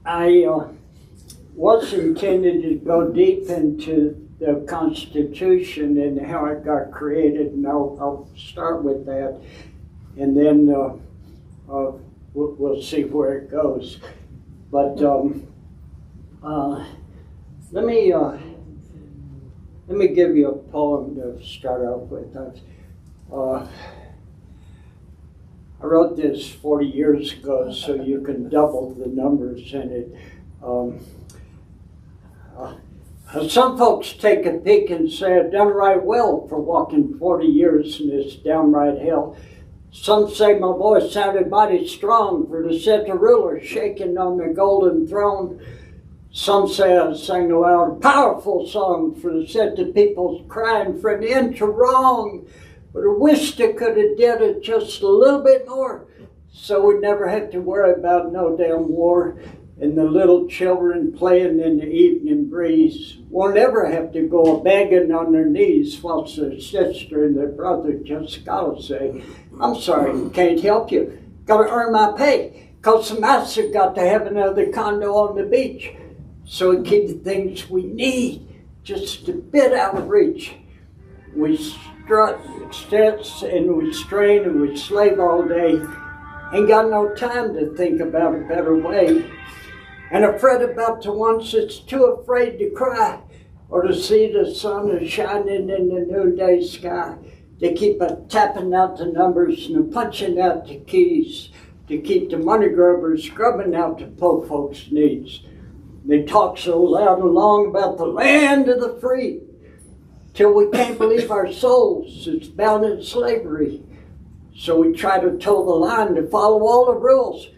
I was intended to go deep into the Constitution and how it got created, and I'll start with that, and then we'll see where it goes. But let me give you a poem to start off with. I wrote this 40 years ago, so you can double the numbers in it. Some folks take a peek and say, I've done right well for walking 40 years in this downright hell. Some say my voice sounded mighty strong for to set the ruler shaking on the golden throne. Some say I sang a loud, powerful song for to set the people crying for an end to wrong. But I wished I could have did it just a little bit more, so we'd never have to worry about no damn war. And the little children playing in the evening breeze won't ever have to go begging on their knees whilst their sister and their brother just gotta say, I'm sorry, can't help you. Gotta earn my pay, 'cause the master got to have another condo on the beach. So we keep the things we need just a bit out of reach. We strut, stretch, and we strain, and we slave all day. Ain't got no time to think about a better way. And I fret about the ones that's too afraid to cry or to see the sun is shining in the noonday sky. They keep tapping out the numbers and punching out the keys to keep the money grubbers scrubbing out the poor folks' needs. They talk so loud and long about the land of the free till we can't believe our souls is bound in slavery. So we try to toe the line to follow all the rules.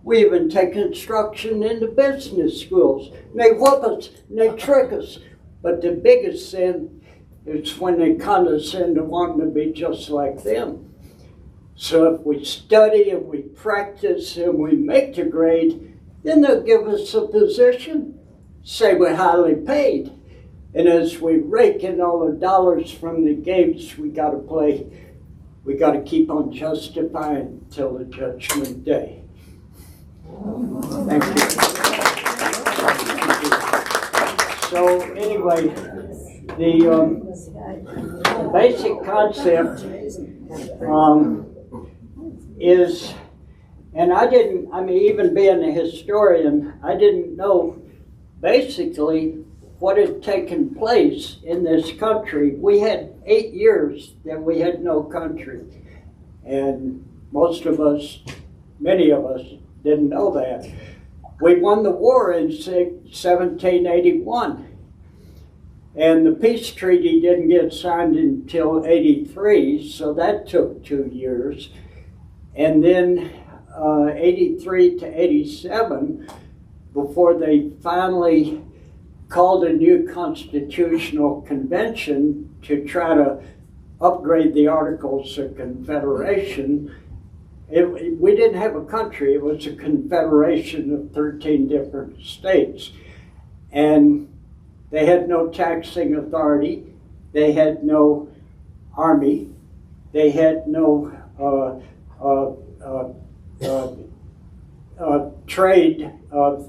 We even take instruction in the business schools. And they whoop us and they trick us. But the biggest sin is when they condescend to wanting to be just like them. So if we study and we practice and we make the grade, then they'll give us a position, say we're highly paid. And as we rake in all the dollars from the games we got to play, we got to keep on justifying till the judgment day. Thank you. So anyway, the basic concept is, and even being a historian, I didn't know basically what had taken place in this country. We had 8 years that we had no country. And most of us, many of us, didn't know that. We won the war in 1781. And the peace treaty didn't get signed until 83, so that took 2 years. And then 83 to 87, before they finally called a new constitutional convention to try to upgrade the Articles of Confederation. We didn't have a country, it was a confederation of 13 different states. And they had no taxing authority, they had no army, they had no trade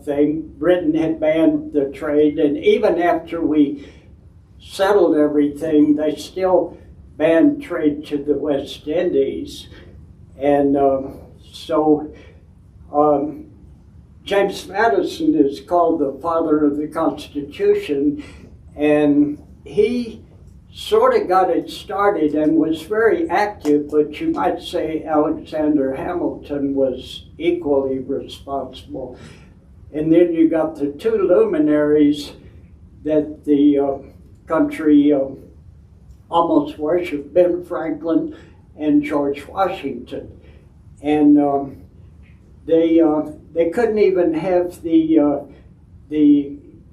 thing. Britain had banned the trade, and even after we settled everything, they still banned trade to the West Indies. And James Madison is called the father of the Constitution, and he sort of got it started and was very active, but you might say Alexander Hamilton was equally responsible. And then you got the two luminaries that the country almost worshipped, Ben Franklin and George Washington. And they couldn't even have the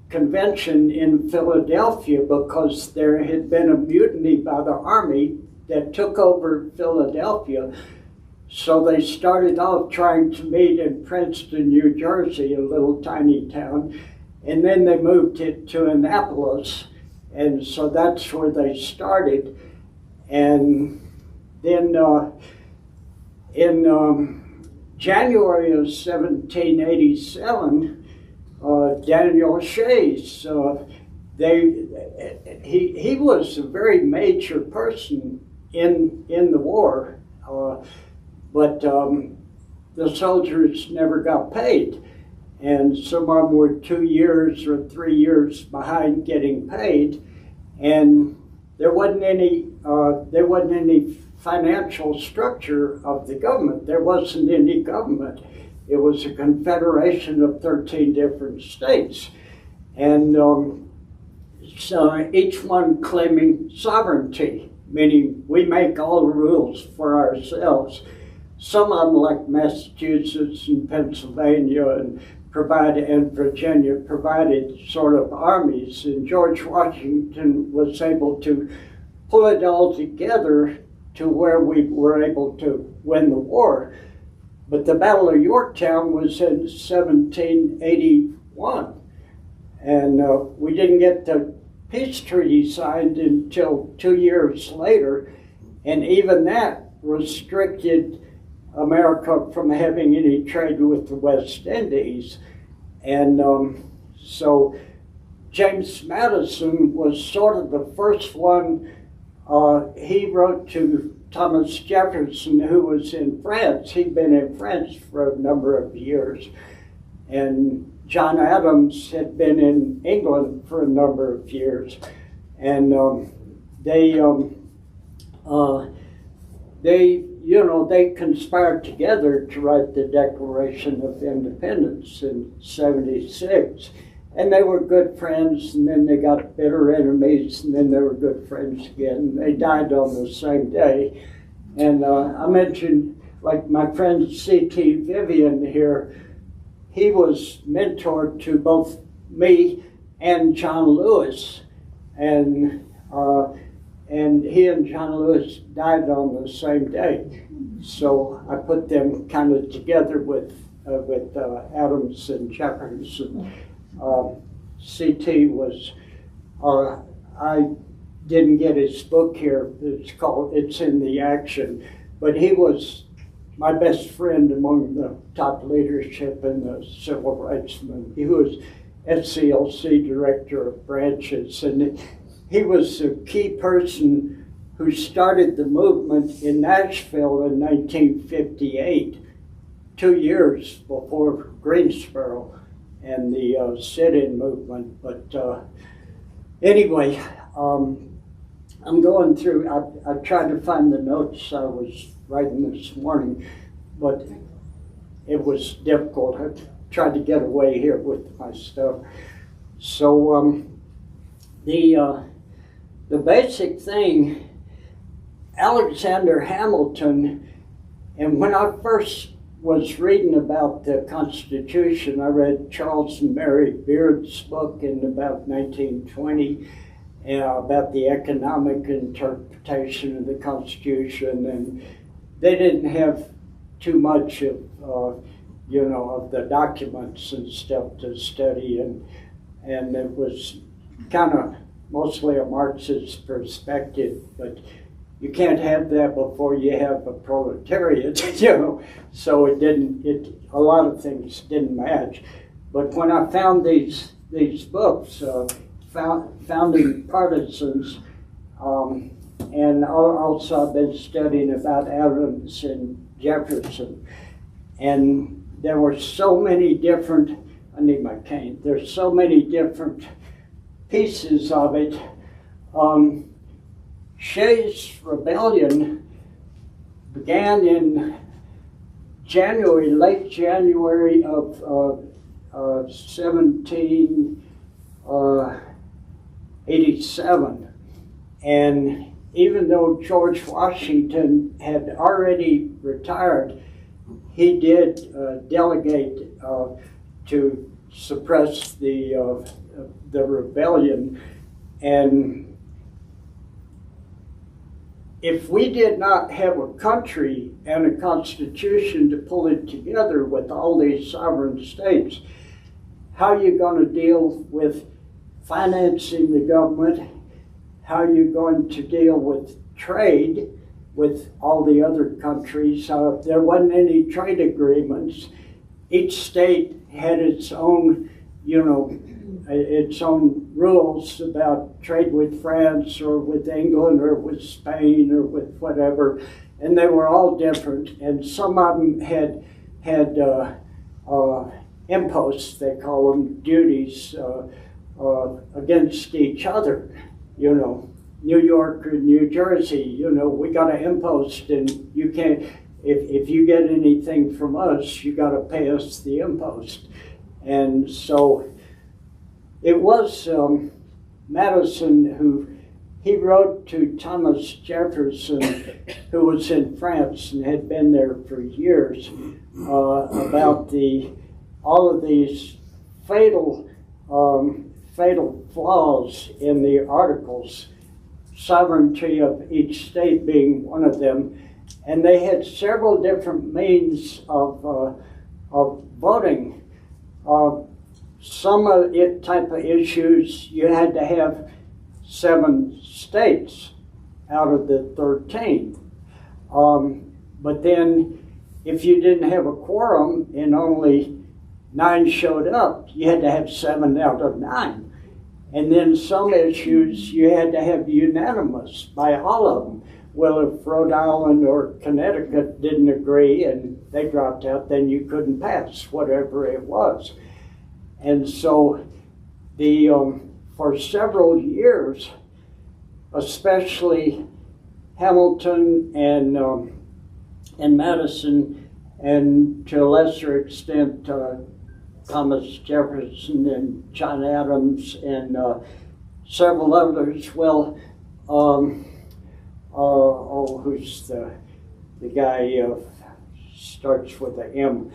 convention in Philadelphia because there had been a mutiny by the army that took over Philadelphia. So they started off trying to meet in Princeton, New Jersey, a little tiny town, and then they moved it to Annapolis, and so that's where they started. And then in January of 1787, Daniel Shays. He was a very major person in the war, but the soldiers never got paid, and some of them were 2 years or 3 years behind getting paid, and there wasn't any financial structure of the government. There wasn't any government. It was a confederation of 13 different states, and so each one claiming sovereignty, meaning we make all the rules for ourselves. Some of them, like Massachusetts and Pennsylvania and Virginia, provided sort of armies, and George Washington was able to pull it all together to where we were able to win the war. But the Battle of Yorktown was in 1781, and we didn't get the peace treaty signed until 2 years later, and even that restricted America from having any trade with the West Indies. And so James Madison was sort of the first one. He wrote to Thomas Jefferson, who was in France. He'd been in France for a number of years. And John Adams had been in England for a number of years. And they conspired together to write the Declaration of Independence in '76. And they were good friends, and then they got bitter enemies, and then they were good friends again. They died on the same day. And I mentioned, like my friend C.T. Vivian here, he was mentored to both me and John Lewis. And he and John Lewis died on the same day. So I put them kind of together with Adams and Jefferson. CT was, I didn't get his book here. It's in the Action, but he was my best friend among the top leadership in the civil rights movement. He was SCLC director of branches, and he was a key person who started the movement in Nashville in 1958, 2 years before Greensboro and the sit-in movement. But anyway, I'm going through, I tried to find the notes I was writing this morning, but it was difficult. I tried to get away here with my stuff. So the basic thing, Alexander Hamilton, and when I first was reading about the Constitution, I read Charles and Mary Beard's book in about 1920 about the economic interpretation of the Constitution, and they didn't have too much of of the documents and stuff to study, and it was kind of mostly a Marxist perspective, but you can't have that before you have a proletariat, so a lot of things didn't match. But when I found these books, Founding Partisans, and also I've been studying about Adams and Jefferson, and there were so many different, I need my cane, there's so many different pieces of it. Shays' Rebellion began in late January of 1787. And even though George Washington had already retired, he did delegate to suppress the rebellion. And if we did not have a country and a constitution to pull it together with all these sovereign states, how are you going to deal with financing the government? How are you going to deal with trade with all the other countries? There wasn't any trade agreements. Each state had its own, you know, its own rules about trade with France or with England or with Spain or with whatever, and they were all different. And some of them had imposts, they call them, duties against each other. You know, New York or New Jersey, you know, we got an impost, and you can't. If you get anything from us, you got to pay us the impost. And so it was Madison he wrote to Thomas Jefferson, who was in France and had been there for years, about all of these fatal flaws in the Articles, sovereignty of each state being one of them. And they had several different means of voting. Some of it type of issues, you had to have 7 states out of the 13. But then if you didn't have a quorum and only 9 showed up, you had to have 7 out of 9. And then some issues you had to have unanimous by all of them. Well, if Rhode Island or Connecticut didn't agree and they dropped out, then you couldn't pass whatever it was. And so for several years, especially Hamilton and Madison, and to a lesser extent Thomas Jefferson and John Adams and several others, well, who's the guy starts with an M.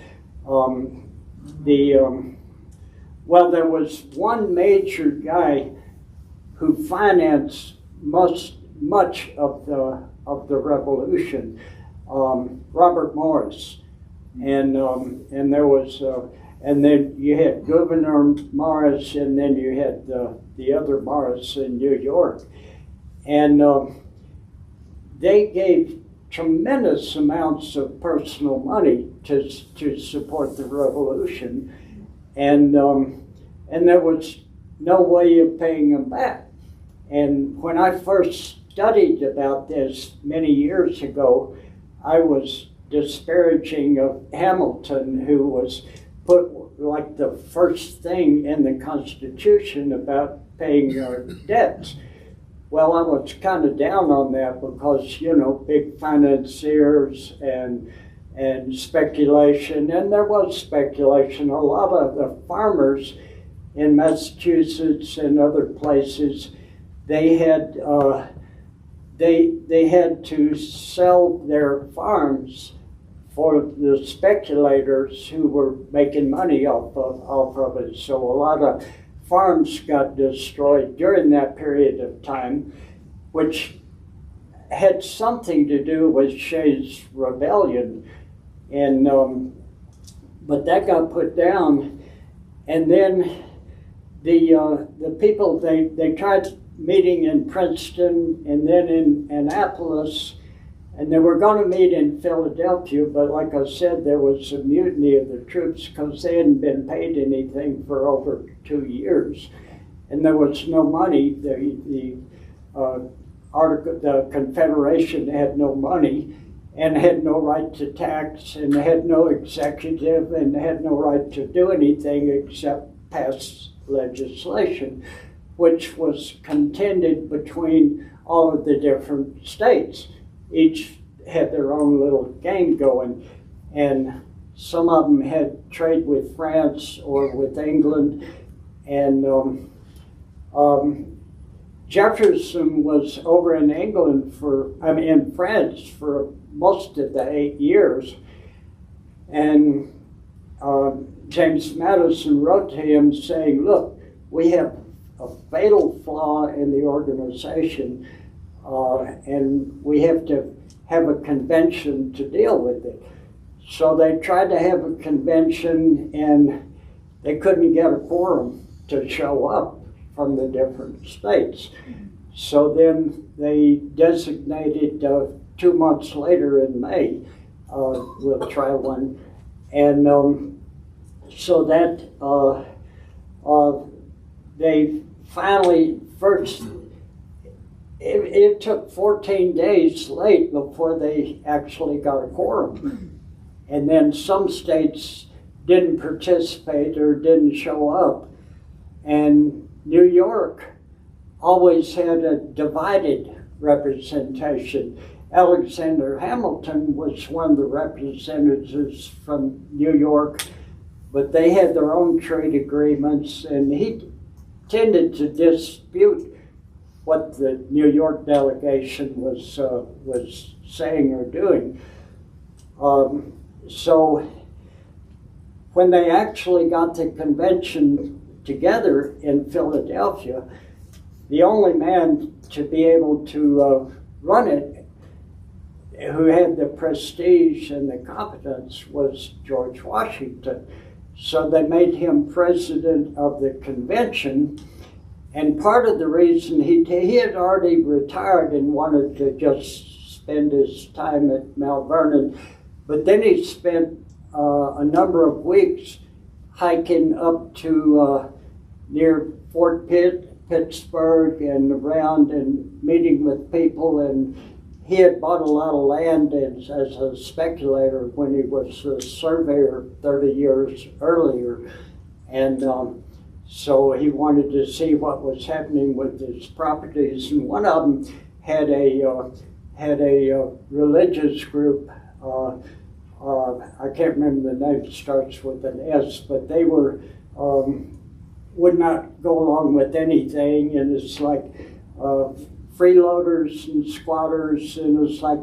Well, there was one major guy who financed much of the revolution, Robert Morris, and there was and then you had Governor Morris, and then you had the other Morris in New York, and they gave tremendous amounts of personal money to support the revolution, and there was no way of paying them back. And when I first studied about this many years ago, I was disparaging of Hamilton, who was put like the first thing in the Constitution about paying our debts. Well, I was kind of down on that because, you know, big financiers and speculation, and there was speculation. A lot of the farmers in Massachusetts and other places, they had to sell their farms for the speculators who were making money off of it. So a lot of farms got destroyed during that period of time, which had something to do with Shays' rebellion, and but that got put down. And then the people, they tried meeting in Princeton and then in Annapolis, and they were going to meet in Philadelphia, but like I said, there was a mutiny of the troops because they hadn't been paid anything for over 2 years, and there was no money. The Confederation had no money and had no right to tax, and had no executive, and had no right to do anything except pass legislation, which was contended between all of the different states. Each had their own little game going, and some of them had trade with France or with England, and Jefferson was over in in France for most of the 8 years, and James Madison wrote to him saying, look, we have a fatal flaw in the organization, and we have to have a convention to deal with it. So they tried to have a convention, and they couldn't get a quorum to show up from the different states. So then they designated 2 months later in May, we'll try one. And so that they finally first, it took 14 days late before they actually got a quorum. And then some states didn't participate or didn't show up. And New York always had a divided representation. Alexander Hamilton was one of the representatives from New York, but they had their own trade agreements, and he tended to dispute what the New York delegation was saying or doing. So when they actually got the convention together in Philadelphia, the only man to be able to run it, who had the prestige and the competence, was George Washington. So they made him president of the convention. And part of the reason he had already retired and wanted to just spend his time at Mount Vernon, but then he spent a number of weeks hiking up to near Fort Pittsburgh and around and meeting with people, and he had bought a lot of land as a speculator when he was a surveyor 30 years earlier, and so he wanted to see what was happening with his properties, and one of them had a religious group. I can't remember the name. It starts with an S, but they were would not go along with anything, and it's like freeloaders and squatters, and it's like,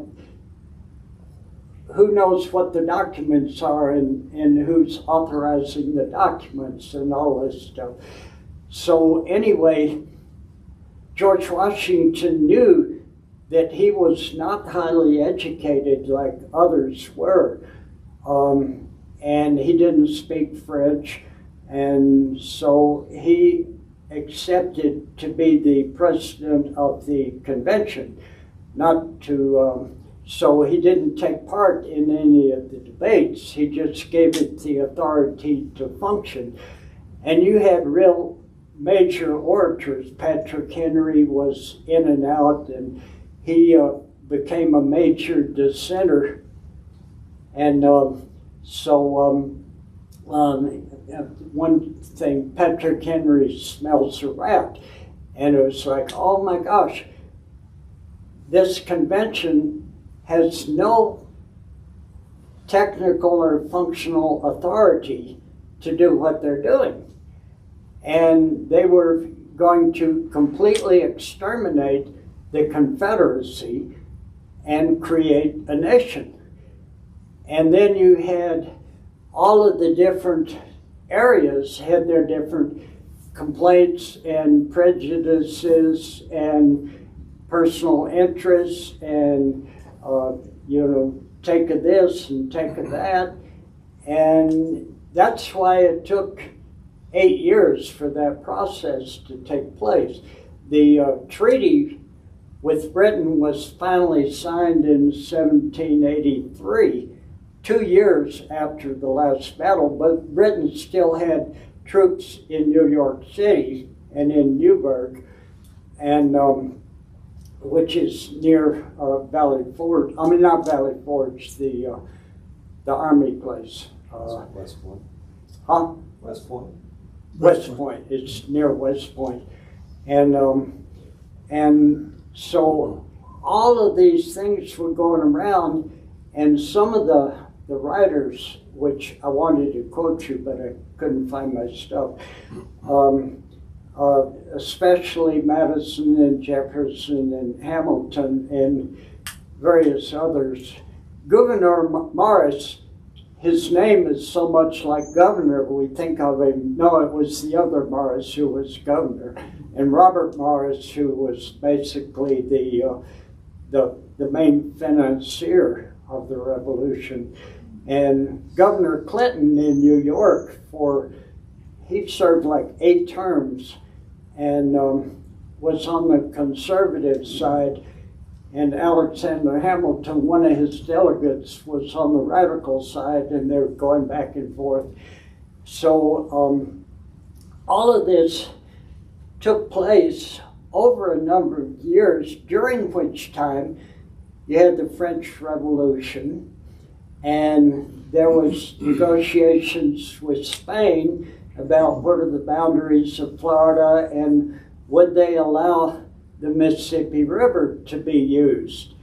who knows what the documents are and who's authorizing the documents and all this stuff. So anyway, George Washington knew that he was not highly educated like others were, and he didn't speak French, and so he accepted to be the president of the convention, not to, so he didn't take part in any of the debates. He just gave it the authority to function. And you had real major orators. Patrick Henry was in and out, and he became a major dissenter. And one thing, Patrick Henry smells a rat. And it was like, oh my gosh, this convention has no technical or functional authority to do what they're doing. And they were going to completely exterminate the Confederacy and create a nation. And then you had all of the different areas had their different complaints and prejudices and personal interests and take of this and take of that. And that's why it took 8 years for that process to take place. The treaty with Britain was finally signed in 1783, 2 years after the last battle, but Britain still had troops in New York City and in Newburgh, and which is near Valley Forge. I mean, not Valley Forge, the Army place. West Point. Huh? West Point. West Point. It's near West Point, and so all of these things were going around, and some of the writers, which I wanted to quote you, but I couldn't find my stuff, especially Madison and Jefferson and Hamilton and various others. Gouverneur Morris, his name is so much like governor, we think of him, no, it was the other Morris who was governor, and Robert Morris, who was basically the main financier of the revolution. And Governor Clinton in New York, he served like 8 terms and was on the conservative side, and Alexander Hamilton, one of his delegates, was on the radical side, and they were going back and forth. So all of this took place over a number of years, during which time you had the French Revolution, and there was negotiations with Spain about what are the boundaries of Florida and would they allow the Mississippi River to be used.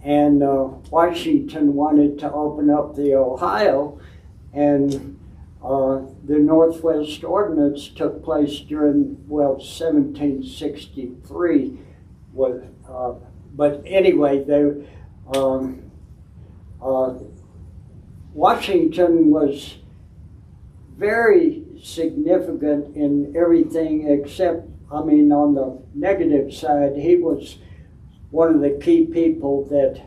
And Washington wanted to open up the Ohio, and the Northwest Ordinance took place during, 1763. But anyway, Washington was very significant in everything except, on the negative side, he was one of the key people that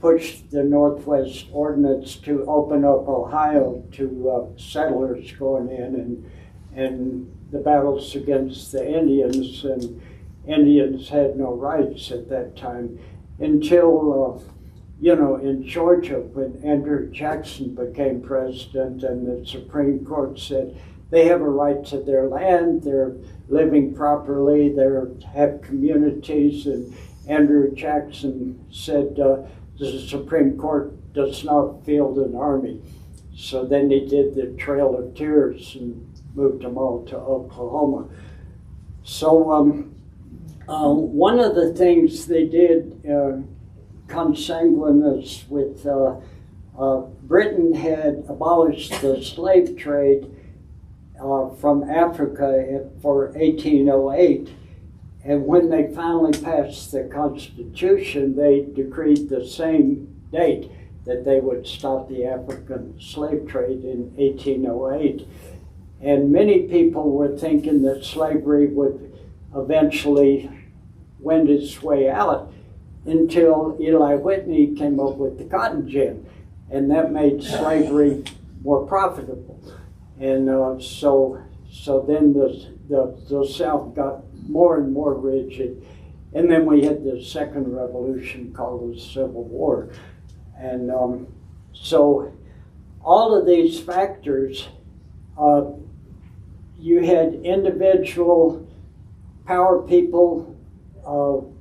pushed the Northwest Ordinance to open up Ohio to settlers going in, and the battles against the Indians, and Indians had no rights at that time until, in Georgia, when Andrew Jackson became president and the Supreme Court said they have a right to their land, they're living properly, they have communities, and Andrew Jackson said the Supreme Court does not field an army. So then he did the Trail of Tears and moved them all to Oklahoma. So one of the things they did consanguineous with Britain had abolished the slave trade from Africa for 1808. And when they finally passed the Constitution, they decreed the same date that they would stop the African slave trade in 1808. And many people were thinking that slavery would eventually wend its way out until Eli Whitney came up with the cotton gin, and that made slavery more profitable. And so then the South got more and more rigid. And then we had the second revolution called the Civil War. And so all of these factors, you had individual power people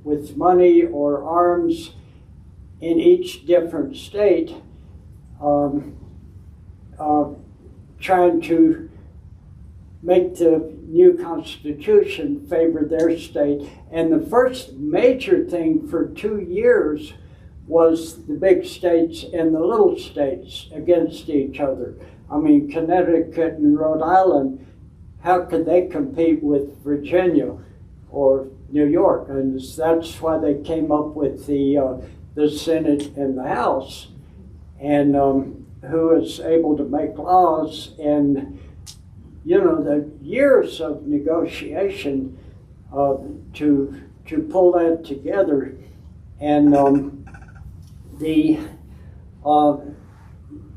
with money or arms in each different state trying to make the new Constitution favor their state. And the first major thing for 2 years was the big states and the little states against each other. Connecticut and Rhode Island, how could they compete with Virginia or New York? And that's why they came up with the Senate and the House, and who is able to make laws. And the years of negotiation to pull that together, and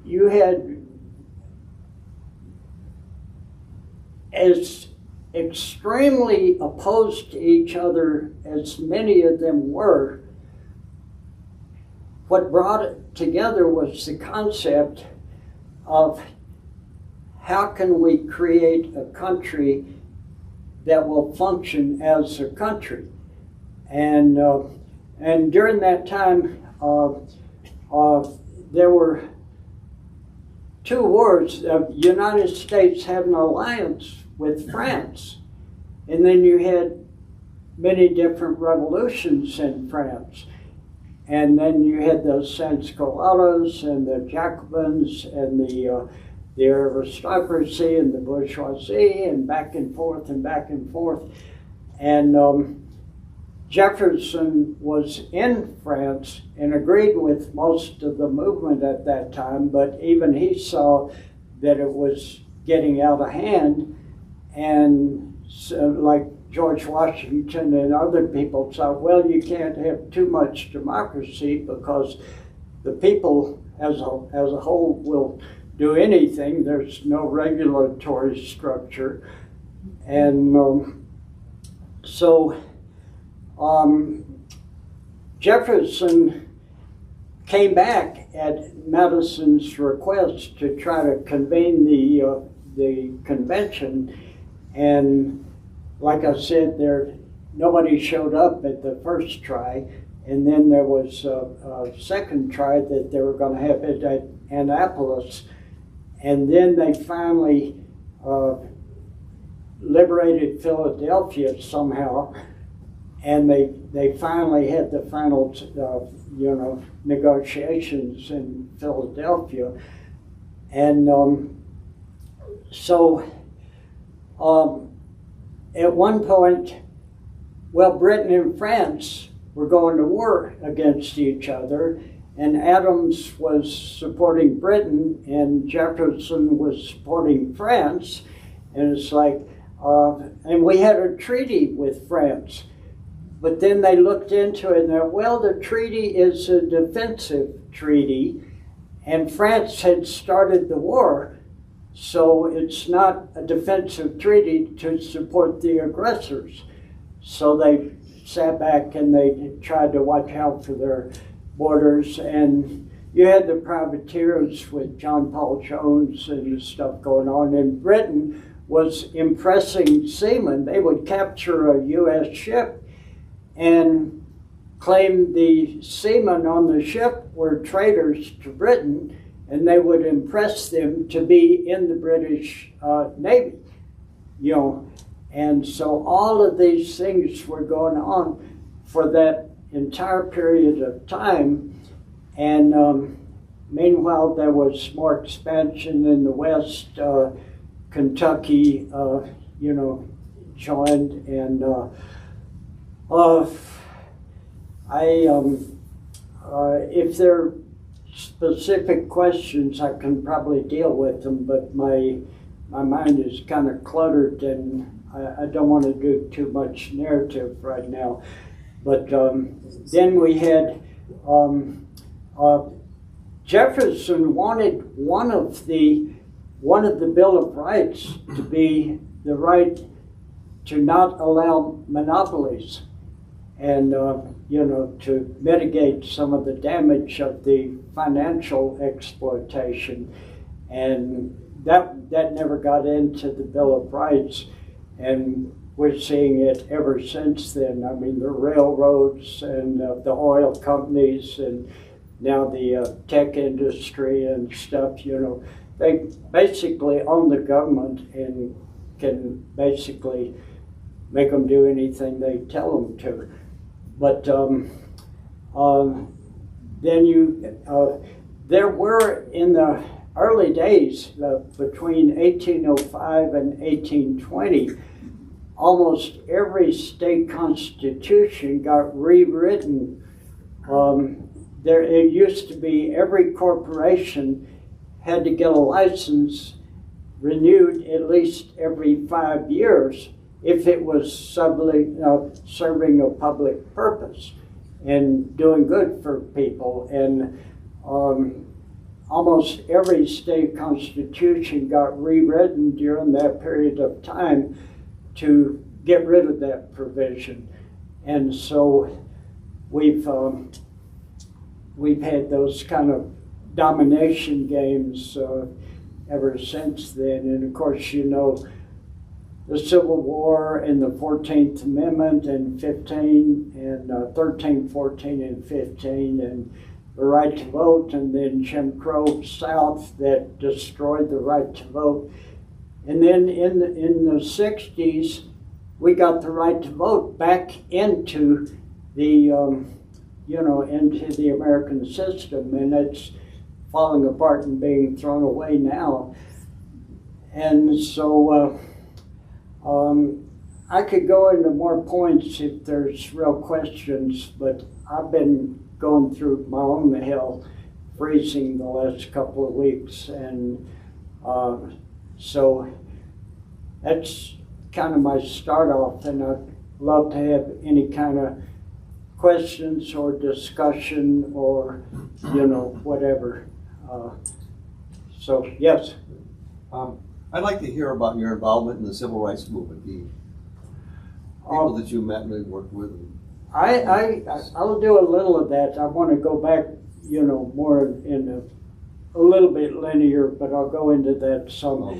you had as extremely opposed to each other as many of them were. What brought it together was the concept of how can we create a country that will function as a country. And during that time, there were two wars. The United States had an alliance with France, and then you had many different revolutions in France. And then you had the Sans-Culottes and the Jacobins and the aristocracy and the bourgeoisie, and back and forth and back and forth. And Jefferson was in France and agreed with most of the movement at that time, but even he saw that it was getting out of hand. And so, like George Washington and other people thought, well, you can't have too much democracy because the people as a whole will do anything. There's no regulatory structure. And so Jefferson came back at Madison's request to try to convene the convention, and like I said, nobody showed up at the first try, and then there was a second try that they were going to have it at Annapolis, and then they finally liberated Philadelphia somehow, and they finally had the final negotiations in Philadelphia, and so at one point, well, Britain and France were going to war against each other, and Adams was supporting Britain and Jefferson was supporting France, and it's like, and we had a treaty with France. But then they looked into it and they're, well, the treaty is a defensive treaty, and France had started the war, so it's not a defensive treaty to support the aggressors. So they sat back and they tried to watch out for their borders, and you had the privateers with John Paul Jones and stuff going on, and Britain was impressing seamen. They would capture a U.S. ship and claim the seamen on the ship were traitors to Britain, and they would impress them to be in the British Navy, And so all of these things were going on for that entire period of time, and meanwhile there was more expansion in the West. Kentucky, joined, and if there are specific questions, I can probably deal with them, but my mind is kind of cluttered, and I don't want to do too much narrative right now. But then we had Jefferson wanted one of the Bill of Rights to be the right to not allow monopolies, and to mitigate some of the damage of the financial exploitation, and that never got into the Bill of Rights, and we're seeing it ever since then. I mean, the railroads and the oil companies, and now the tech industry and stuff, they basically own the government and can basically make them do anything they tell them to. But then there were, in the early days, between 1805 and 1820, almost every state constitution got rewritten. It used to be every corporation had to get a license renewed at least every 5 years if it was serving a public purpose and doing good for people. And almost every state constitution got rewritten during that period of time to get rid of that provision. And so we've had those kind of domination games ever since then. And of course, the Civil War and the 14th Amendment and 15 and 13, 14, and 15, and the right to vote, and then Jim Crow South that destroyed the right to vote. And then in the 60s, we got the right to vote back into the, into the American system, and it's falling apart and being thrown away now. And so I could go into more points if there's real questions, but I've been going through my own hell freezing the last couple of weeks, and so that's kind of my start off, and I'd love to have any kind of questions or discussion or whatever. So yes. I'd like to hear about your involvement in the civil rights movement, the people that you met and worked with. I'll do a little of that. I want to go back, more in a little bit linear, but I'll go into that some.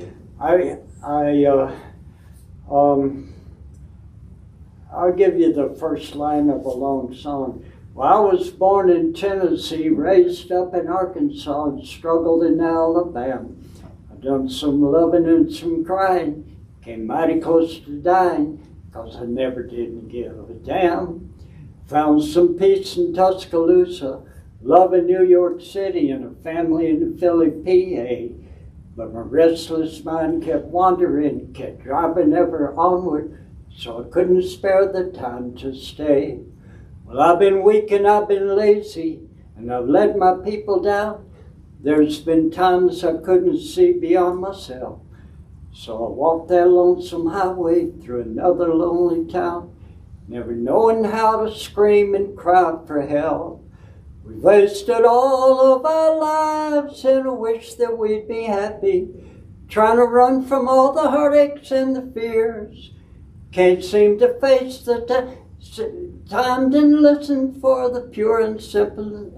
I'll give you the first line of a long song. Well, I was born in Tennessee, raised up in Arkansas, and struggled in Alabama. I done some loving and some crying, came mighty close to dying, 'cause I never did give a damn. Found some peace in Tuscaloosa, love in New York City, and a family in Philly, PA. But my restless mind kept wandering, kept driving ever onward, so I couldn't spare the time to stay. Well, I've been weak and I've been lazy, and I've let my people down. There's been times I couldn't see beyond myself. So I walked that lonesome highway through another lonely town, never knowing how to scream and cry for help. We've wasted all of our lives in a wish that we'd be happy, trying to run from all the heartaches and the fears. Can't seem to face the time, didn't listen for the pure and simple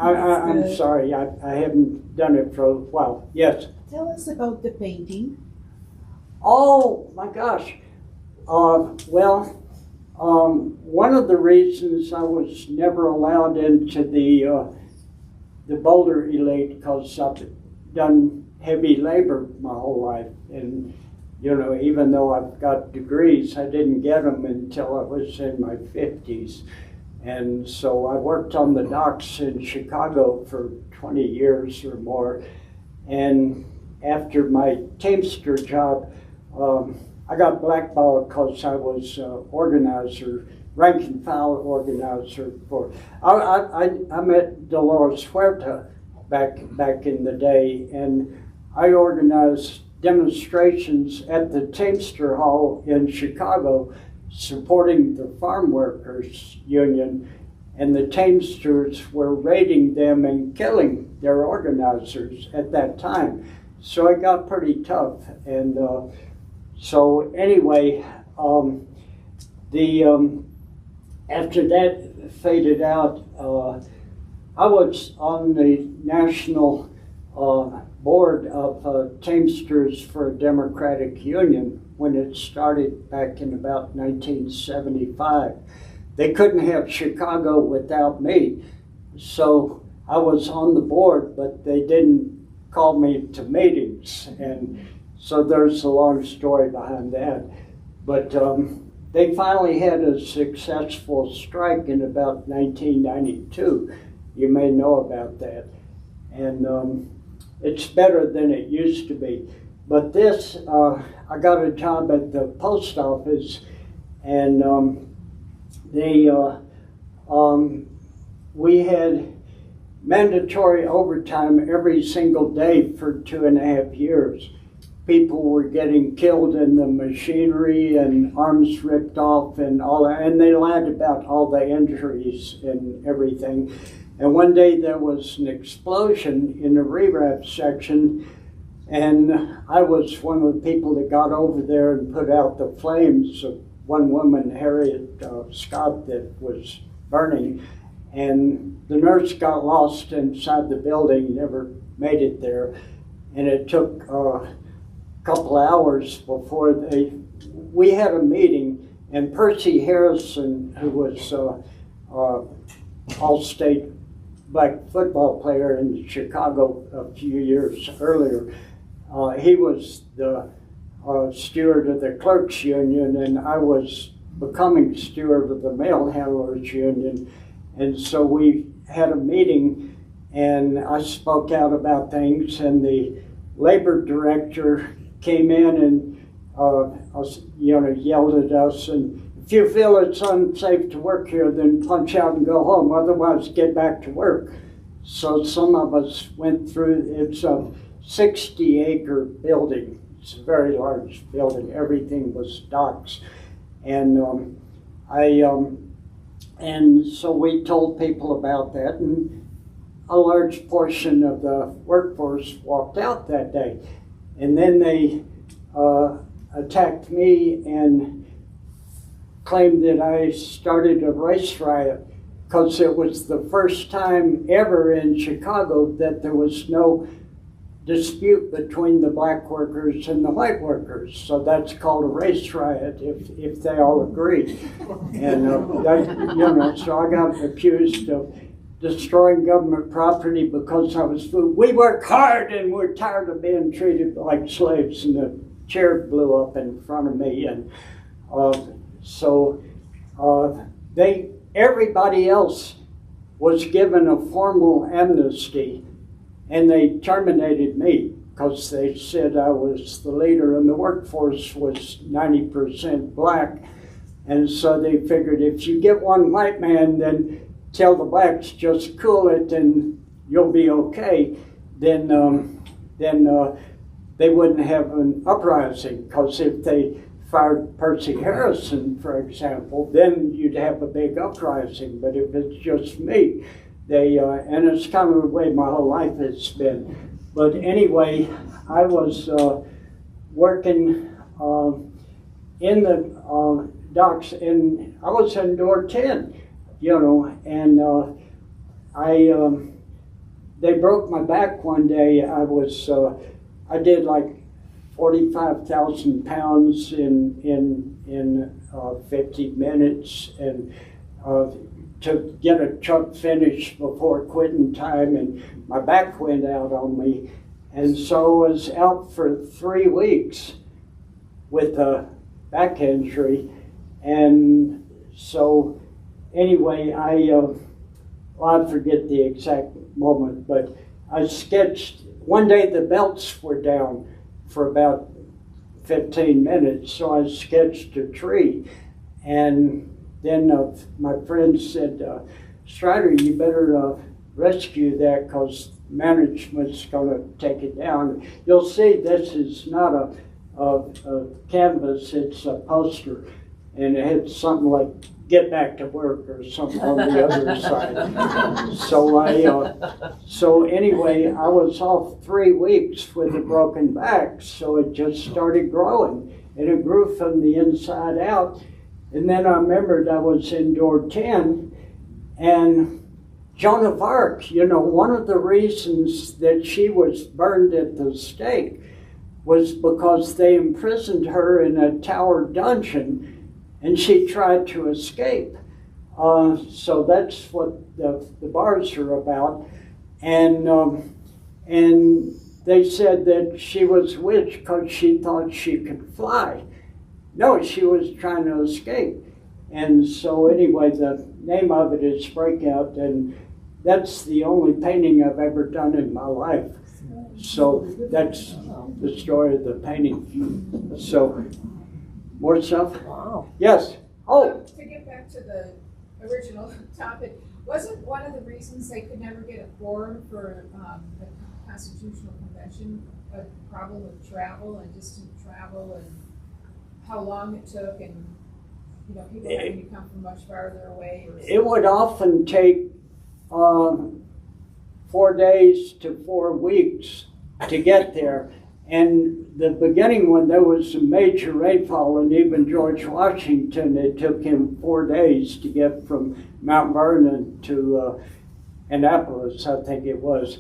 I'm sorry, I haven't done it for a while. Yes? Tell us about the painting. Oh, my gosh. One of the reasons I was never allowed into the Boulder Elite, because I've done heavy labor my whole life. And, you know, even though I've got degrees, I didn't get them until I was in my 50s. And so I worked on the docks in Chicago for 20 years or more. And after my Teamster job, I got blackballed because I was organizer, rank and file organizer for. I met Dolores Huerta back in the day, and I organized demonstrations at the Teamster Hall in Chicago, supporting the farm workers union, and the Teamsters were raiding them and killing their organizers at that time. So it got pretty tough, and so anyway, after that faded out, I was on the national board of Teamsters for a Democratic Union when it started back in about 1975. They couldn't have Chicago without me, so I was on the board, but they didn't call me to meetings, and so there's a long story behind that. But they finally had a successful strike in about 1992. You may know about that. And it's better than it used to be. But this, I got a job at the post office, and we had mandatory overtime every single day for 2.5 years. People were getting killed in the machinery and arms ripped off and all that, and they lied about all the injuries and everything. And one day there was an explosion in the rewrap section, and I was one of the people that got over there and put out the flames of one woman, Harriet Scott, that was burning. And the nurse got lost inside the building, never made it there. And it took a couple hours before we had a meeting, and Percy Harrison, who was all-state black football player in Chicago a few years earlier, he was the steward of the clerks union, and I was becoming steward of the mail handlers union. And so we had a meeting, and I spoke out about things, and the labor director came in and yelled at us, and if you feel it's unsafe to work here, then punch out and go home, otherwise get back to work. So some of us went through. It's a 60-acre building. It's a very large building. Everything was docks. And and so we told people about that, and a large portion of the workforce walked out that day. And then they attacked me and claimed that I started a race riot, because it was the first time ever in Chicago that there was no dispute between the black workers and the white workers. So that's called a race riot if they all agree. And so I got accused of destroying government property because I was food. We work hard and we're tired of being treated like slaves. And the chair blew up in front of me, and everybody else was given a formal amnesty, and they terminated me because they said I was the leader, and the workforce was 90% black. And so they figured if you get one white man, then tell the blacks just cool it and you'll be okay, then they wouldn't have an uprising, because if they fired Percy Harrison, for example, then you'd have a big uprising. But if it's just me, and it's kind of the way my whole life has been. But anyway, I was working in the docks, and I was in door 10, and they broke my back one day. I did like 45,000 pounds in 50 minutes, and to get a truck finished before quitting time, and my back went out on me. And so I was out for 3 weeks with a back injury. And so anyway, I forget the exact moment, but I sketched, one day the belts were down for about 15 minutes, so I sketched a tree. And then my friend said, Strider, you better rescue that because management's going to take it down. You'll see this is not a canvas, it's a poster. And it had something like, get back to work or something on the other side. So anyway, I was off 3 weeks with a broken back, so it just started growing. And it grew from the inside out. And then I remembered I was in door 10, and Joan of Arc, one of the reasons that she was burned at the stake was because they imprisoned her in a tower dungeon, and she tried to escape. So that's what the bars are about. And they said that she was a witch because she thought she could fly. No, she was trying to escape. And so anyway, the name of it is Breakout, and that's the only painting I've ever done in my life. So that's the story of the painting. So, more stuff? Wow. Yes. Oh. To get back to the original topic, wasn't one of the reasons they could never get a quorum for the Constitutional Convention a problem with travel and distant travel and how long it took, and people having to come from much farther away? It would often take 4 days to 4 weeks to get there. And the beginning, when there was a major rainfall, and even George Washington, it took him 4 days to get from Mount Vernon to Annapolis, I think it was.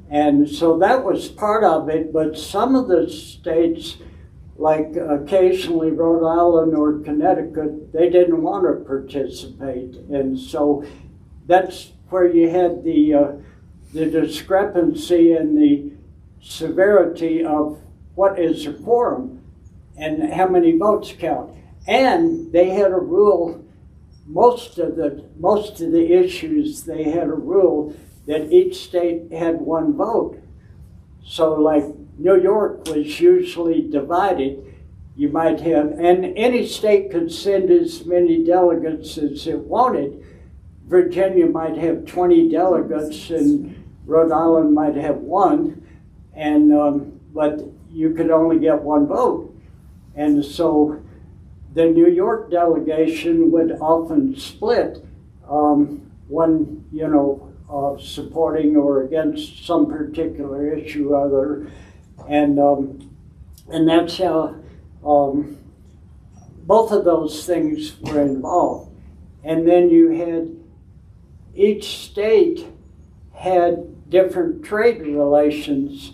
And so that was part of it, but some of the states, like occasionally Rhode Island or Connecticut, they didn't want to participate. And so that's where you had the discrepancy in the severity of what is a quorum and how many votes count. And they had a rule, most of the issues, they had a rule that each state had one vote. So like New York was usually divided. You might have, and any state could send as many delegates as it wanted. Virginia might have 20 delegates and Rhode Island might have 1. And but you could only get 1 vote. And so the New York delegation would often split, one, supporting or against some particular issue or other. And that's how both of those things were involved. And then you had, each state had different trade relations.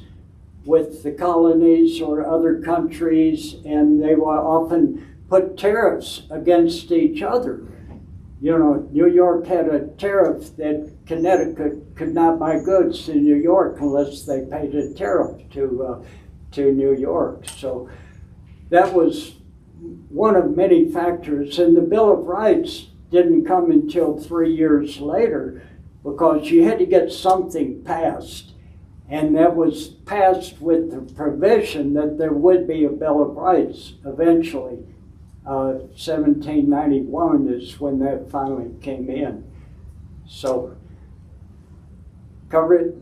with the colonies or other countries, and they will often put tariffs against each other. You know, New York had a tariff that Connecticut could not buy goods in New York unless they paid a tariff to New York. So that was one of many factors. And the Bill of Rights didn't come until 3 years later, because you had to get something passed. And that was passed with the provision that there would be a Bill of Rights eventually. 1791 is when that finally came in. So, cover it.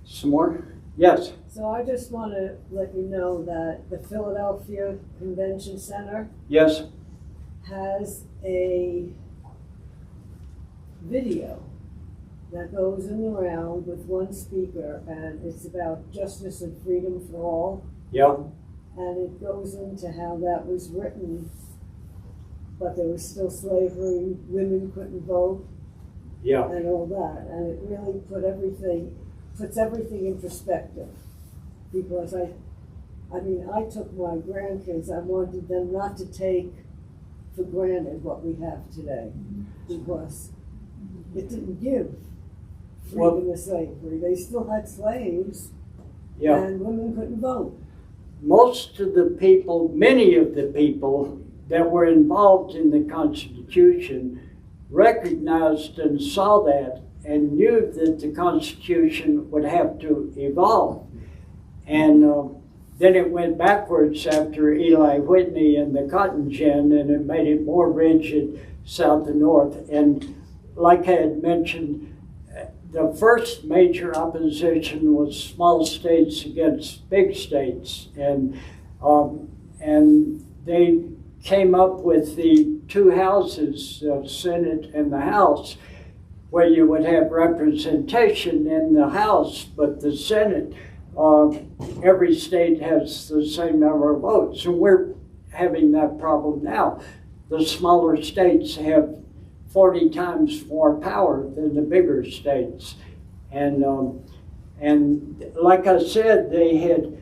Some more? Yes. So I just want to let you know that the Philadelphia Convention Center Yes. has a video that goes in the round with one speaker, and it's about justice and freedom for all. Yeah. And it goes into how that was written, but there was still slavery, women couldn't vote, Yeah. and all that. And it really puts everything in perspective. Because I took my grandkids, I wanted them not to take for granted what we have today, because it didn't give freedom of slavery. They still had slaves, Yeah. and women couldn't vote. Most of the people, many of the people that were involved in the Constitution recognized and saw that and knew that the Constitution would have to evolve. And then it went backwards after Eli Whitney and the Cotton Gin, and it made it more rigid south and north. And like I had mentioned, the first major opposition was small states against big states, and they came up with the two houses, the Senate and the House, where you would have representation in the House, but the Senate, every state has the same number of votes, and we're having that problem now. The smaller states have 40 times more power than the bigger states. And like I said, they had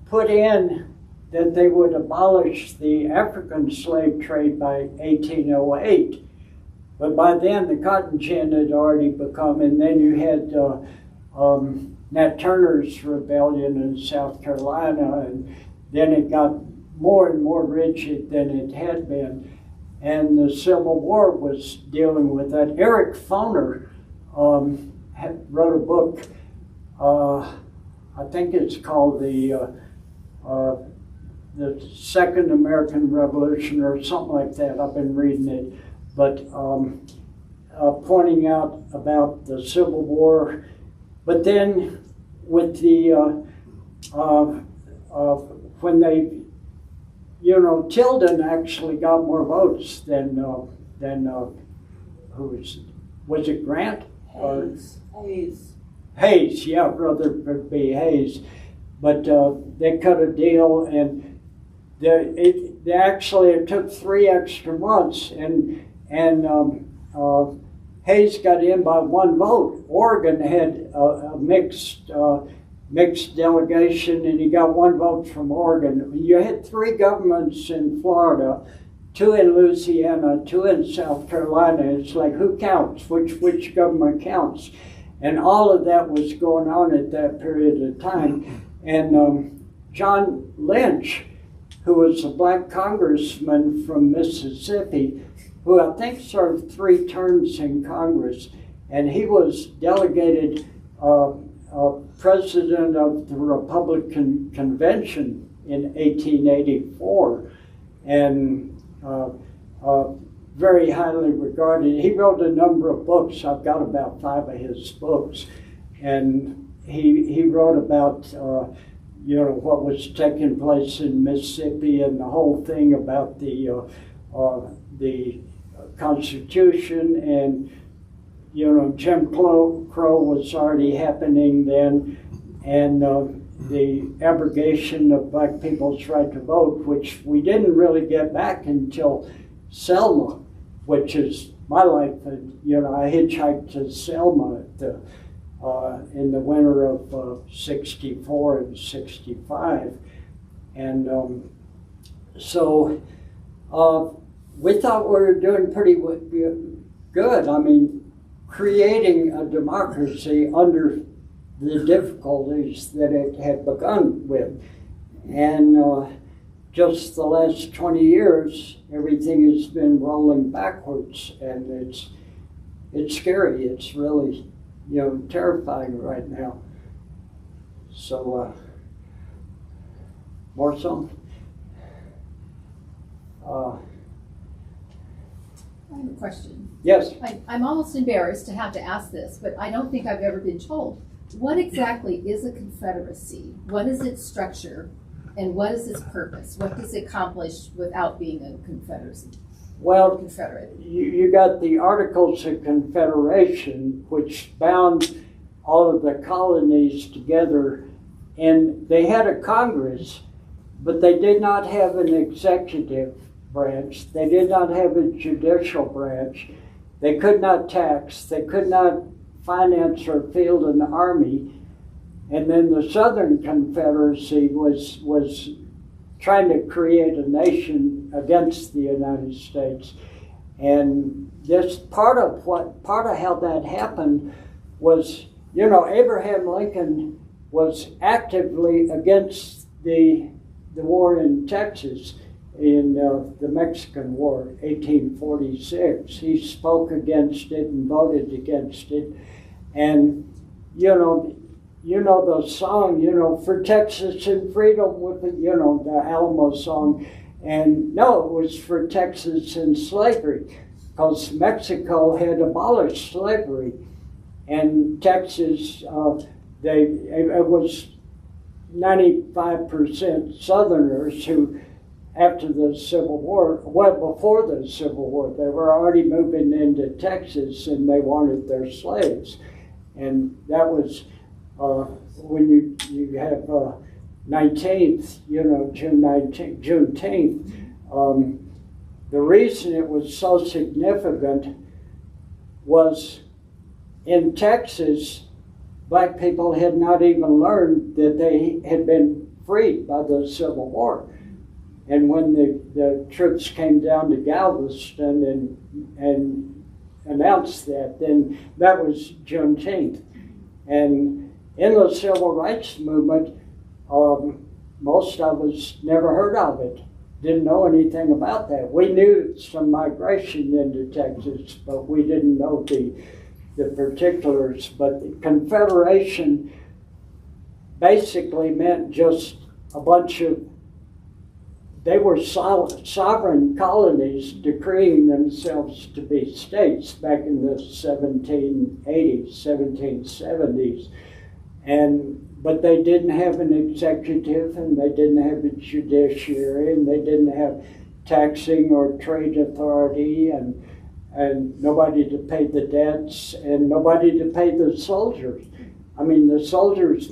put in that they would abolish the African slave trade by 1808. But by then the cotton gin had already become, and then you had Nat Turner's rebellion in South Carolina, and then it got more and more rigid than it had been. And the Civil War was dealing with that. Eric Foner wrote a book, I think it's called the Second American Revolution or something like that. I've been reading it. But pointing out about the Civil War. But then with the, when they, Tilden actually got more votes than who was it Grant? Hayes, yeah, Brother B. Hayes. But they cut a deal, and it took 3 extra months, and Hayes got in by 1 vote. Oregon had a mixed delegation, and he got 1 vote from Oregon. You had 3 governments in Florida, 2 in Louisiana, 2 in South Carolina. It's like, who counts? Which government counts? And all of that was going on at that period of time. And John Lynch, who was a black congressman from Mississippi, who I think served 3 terms in Congress, and he was delegated president of the Republican Convention in 1884, and very highly regarded. He wrote a number of books. I've got about 5 of his books, and he wrote about what was taking place in Mississippi and the whole thing about the Constitution, and Jim Crow was already happening then, and the abrogation of black people's right to vote, which we didn't really get back until Selma, which is my life. I hitchhiked to Selma at the in the winter of 64 and 65. And so we thought we were doing pretty good. I mean, creating a democracy under the difficulties that it had begun with. And just the last 20 years, everything has been rolling backwards, and it's scary. It's really, terrifying right now. So, more so. I have a question. Yes. I'm almost embarrassed to have to ask this, but I don't think I've ever been told. What exactly is a confederacy? What is its structure? And what is its purpose? What does it accomplish without being a confederacy? Well, Confederate. you got the Articles of Confederation, which bound all of the colonies together, and they had a Congress, but they did not have an executive branch. They did not have a judicial branch. They could not tax. They could not finance or field an army. And then the Southern Confederacy was trying to create a nation against the United States. And this part of how that happened was, Abraham Lincoln was actively against the war in Texas, in the Mexican War, 1846. He spoke against it and voted against it. And, the song, for Texas and freedom, with the Alamo song. And no, it was for Texas and slavery, because Mexico had abolished slavery. And Texas, it was 95% Southerners who, after the Civil War, before the Civil War, they were already moving into Texas and they wanted their slaves. And that was when you have 19th, Juneteenth. The reason it was so significant was in Texas, black people had not even learned that they had been freed by the Civil War. And when the troops came down to Galveston and announced that, then that was Juneteenth. And in the Civil Rights Movement, most of us never heard of it, didn't know anything about that. We knew some migration into Texas, but we didn't know the particulars. But the Confederation basically meant just a bunch of, they were sovereign colonies decreeing themselves to be states back in the 1780s, 1770s. But they didn't have an executive, and they didn't have a judiciary, and they didn't have taxing or trade authority, and nobody to pay the debts, and nobody to pay the soldiers. I mean, the soldiers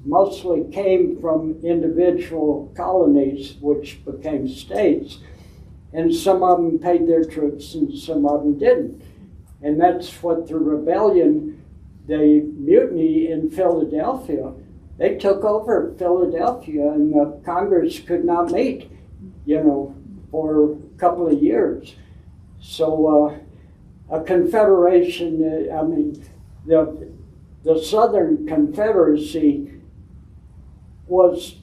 mostly came from individual colonies, which became states, and some of them paid their troops and some of them didn't. And that's what the rebellion, the mutiny in Philadelphia, they took over Philadelphia, and the Congress could not meet, for a couple of years. So a confederation, the Southern Confederacy was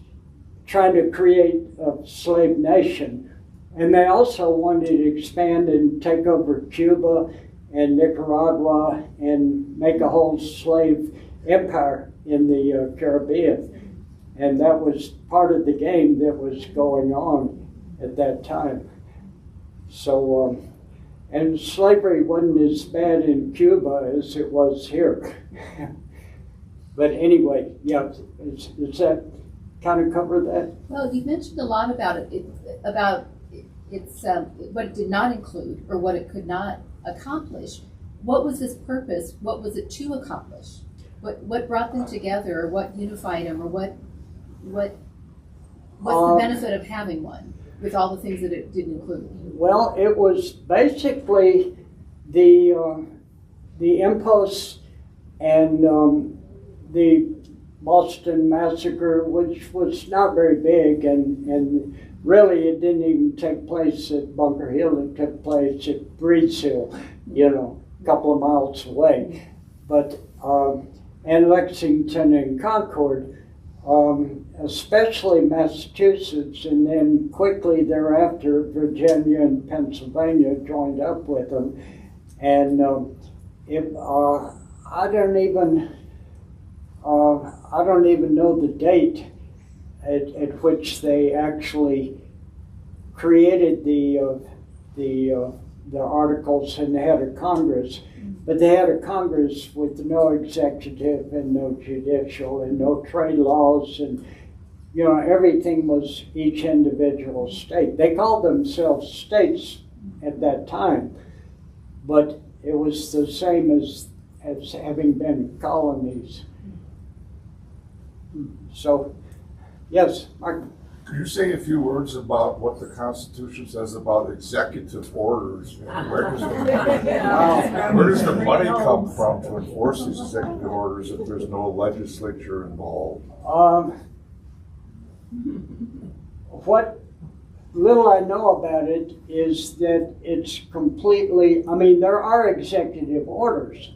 trying to create a slave nation. And they also wanted to expand and take over Cuba and Nicaragua and make a whole slave empire in the Caribbean. And that was part of the game that was going on at that time. So, and slavery wasn't as bad in Cuba as it was here. But anyway, yeah, does that kind of cover that? Well, you mentioned a lot about it, what it did not include or what it could not accomplish. What was its purpose? What was it to accomplish? What brought them together, or what unified them, or what's the benefit of having one with all the things that it didn't include? Well, it was basically the impost and the Boston Massacre, which was not very big, and really it didn't even take place at Bunker Hill, it took place at Breeds Hill, a couple of miles away. But, and Lexington and Concord, especially Massachusetts, and then quickly thereafter Virginia and Pennsylvania joined up with them. And I don't even know the date at which they actually created the articles and they had a Congress. But they had a Congress with no executive and no judicial and no trade laws, and everything was each individual state. They called themselves states at that time, but it was the same as having been colonies. So, yes, Mark. Could you say a few words about what the Constitution says about executive orders? Where does the money come from to enforce these executive orders if there's no legislature involved? What little I know about it is that it's completely, there are executive orders,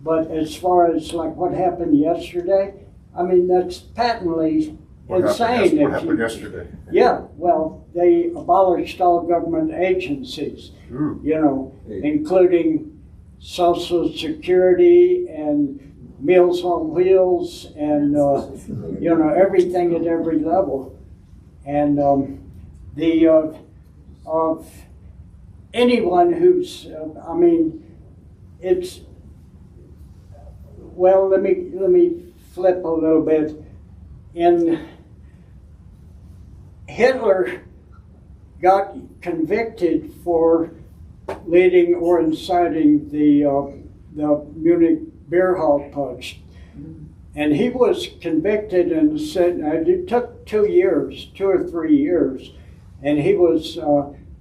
but as far as like what happened yesterday, that's patently insane. What happened yesterday? Yeah, well, they abolished all government agencies, including Social Security and Meals on Wheels and, everything at every level. And anyone who's, it's, well, let me flip a little bit. Hitler got convicted for leading or inciting the Munich beer hall putsch. And he was convicted and said, it took 2 or 3 years, and he was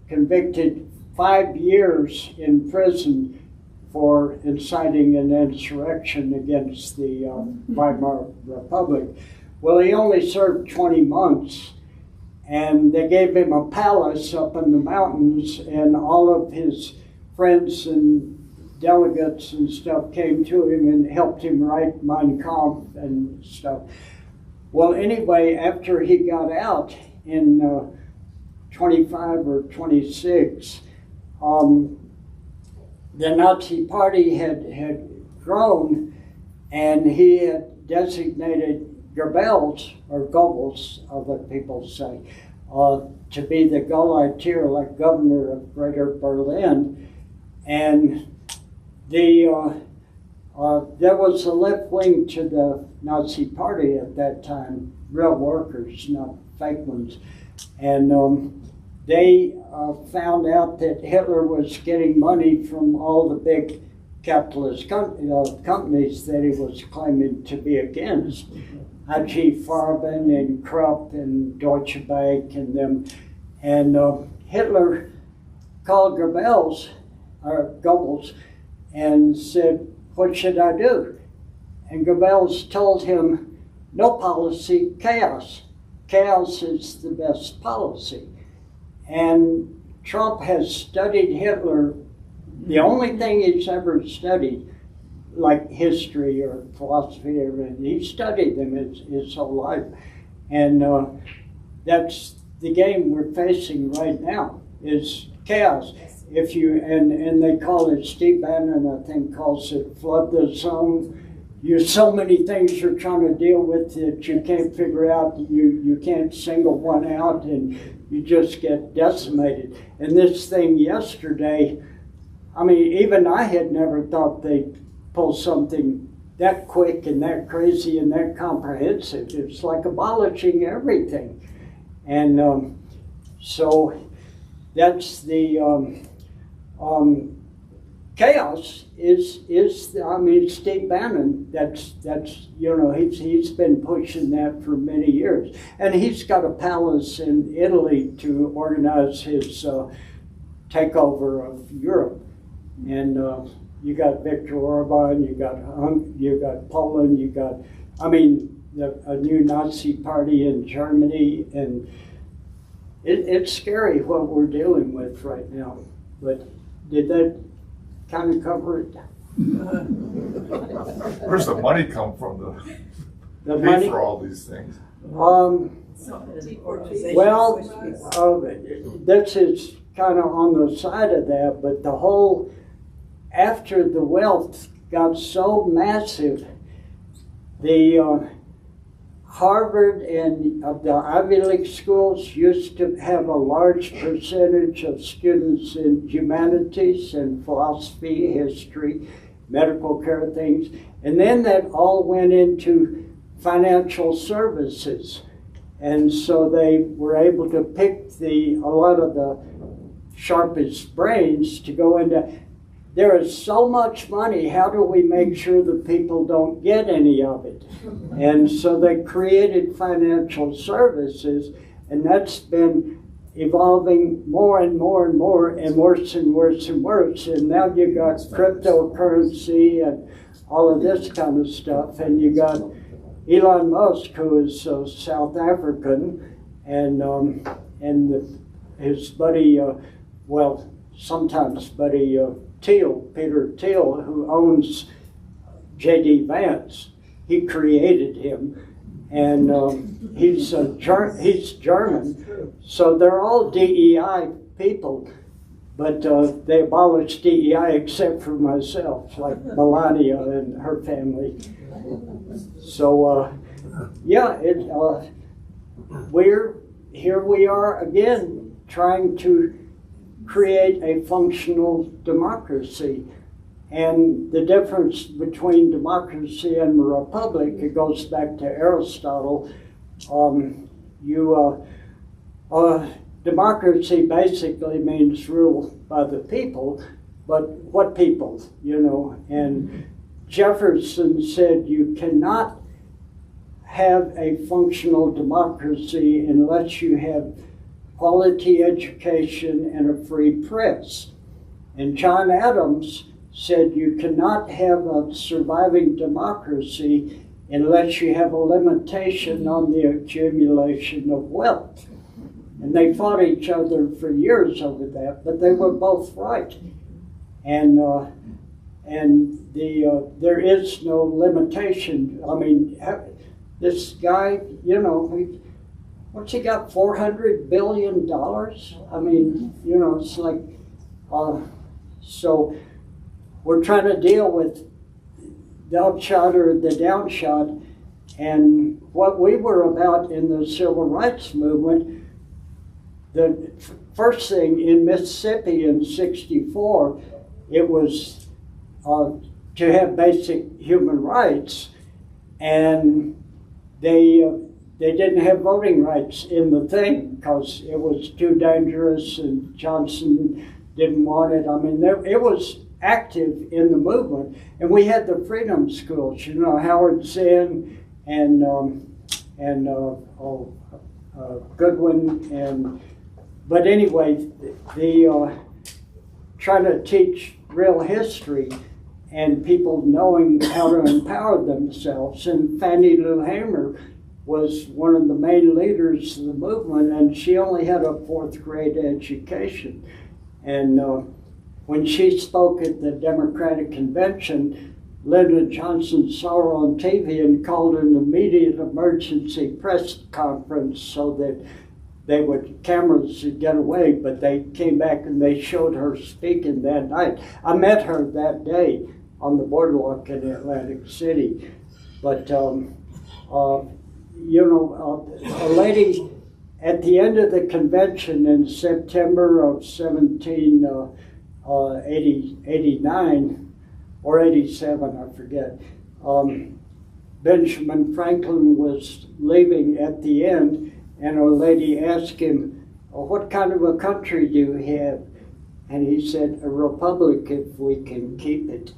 convicted 5 years in prison for inciting an insurrection against the Weimar Republic. Well, he only served 20 months, and they gave him a palace up in the mountains, and all of his friends and delegates and stuff came to him and helped him write Mein Kampf and stuff. Well, anyway, after he got out in 25 or 26, the Nazi Party had grown, and he had designated Goebbels, or Goebbels, other people say, to be the Gauleiter, like governor of Greater Berlin. And there was a left wing to the Nazi Party at that time, real workers, not fake ones. And they found out that Hitler was getting money from all the big capitalist companies that he was claiming to be against. IG Farben and Krupp and Deutsche Bank and them. And Hitler called Goebbels, and said, "What should I do?" And Goebbels told him, "No policy, chaos. Chaos is the best policy." And Trump has studied Hitler, the only thing he's ever studied, like history or philosophy, he studied them his whole life. And that's the game we're facing right now, is chaos. If you, and they call it, Steve Bannon, I think, calls it flood the zone. There's so many things you're trying to deal with that you can't figure out. You can't single one out, and you just get decimated. And this thing yesterday, even I had never thought they'd pull something that quick and that crazy and that comprehensive. It's like abolishing everything. And so that's the chaos is Steve Bannon, that's he's been pushing that for many years. And he's got a palace in Italy to organize his takeover of Europe. And you got Viktor Orban, you got Poland, a new Nazi party in Germany, and it's scary what we're dealing with right now. But did that kind of cover it? Where's the money come from to pay money? for all these things? Well, this is kind of on the side of that, but after the wealth got so massive, the Harvard and the Ivy League schools used to have a large percentage of students in humanities and philosophy, history, medical care things, and then that all went into financial services. And so they were able to pick a lot of the sharpest brains to go into. There is so much money, how do we make sure that people don't get any of it? And so they created financial services, and that's been evolving more and more and more, and worse and worse and worse. And now you got cryptocurrency and all of this kind of stuff, and you got Elon Musk, who is South African, and his buddy, sometimes buddy Peter Thiel, who owns J.D. Vance. He created him, and he's German, so they're all DEI people, but they abolished DEI except for myself, like Melania and her family. So we are again trying to create a functional democracy. And the difference between democracy and a republic, it goes back to Aristotle. Democracy basically means rule by the people, but what people, And Jefferson said you cannot have a functional democracy unless you have quality education and a free press. And John Adams said you cannot have a surviving democracy unless you have a limitation on the accumulation of wealth. And they fought each other for years over that, but they were both right. And there is no limitation. I mean, this guy, what's he got, $400 billion? I mean, it's like, so we're trying to deal with the upshot or the downshot. And what we were about in the civil rights movement, the first thing in Mississippi in '64, it was to have basic human rights, and they didn't have voting rights in the thing because it was too dangerous and Johnson didn't want it. I mean, it was active in the movement, and we had the freedom schools, Howard Zinn and Goodwin, but anyway, trying to teach real history and people knowing how to empower themselves. And Fannie Lou Hamer was one of the main leaders of the movement, and she only had a 4th grade education. And when she spoke at the Democratic Convention, Lyndon Johnson saw her on TV and called an immediate emergency press conference so that cameras would get away, but they came back and they showed her speaking that night. I met her that day on the boardwalk in Atlantic City. But, a lady at the end of the convention in September of 1789 or 87, I forget, Benjamin Franklin was leaving at the end, and a lady asked him, what kind of a country do you have? And he said, a republic if we can keep it.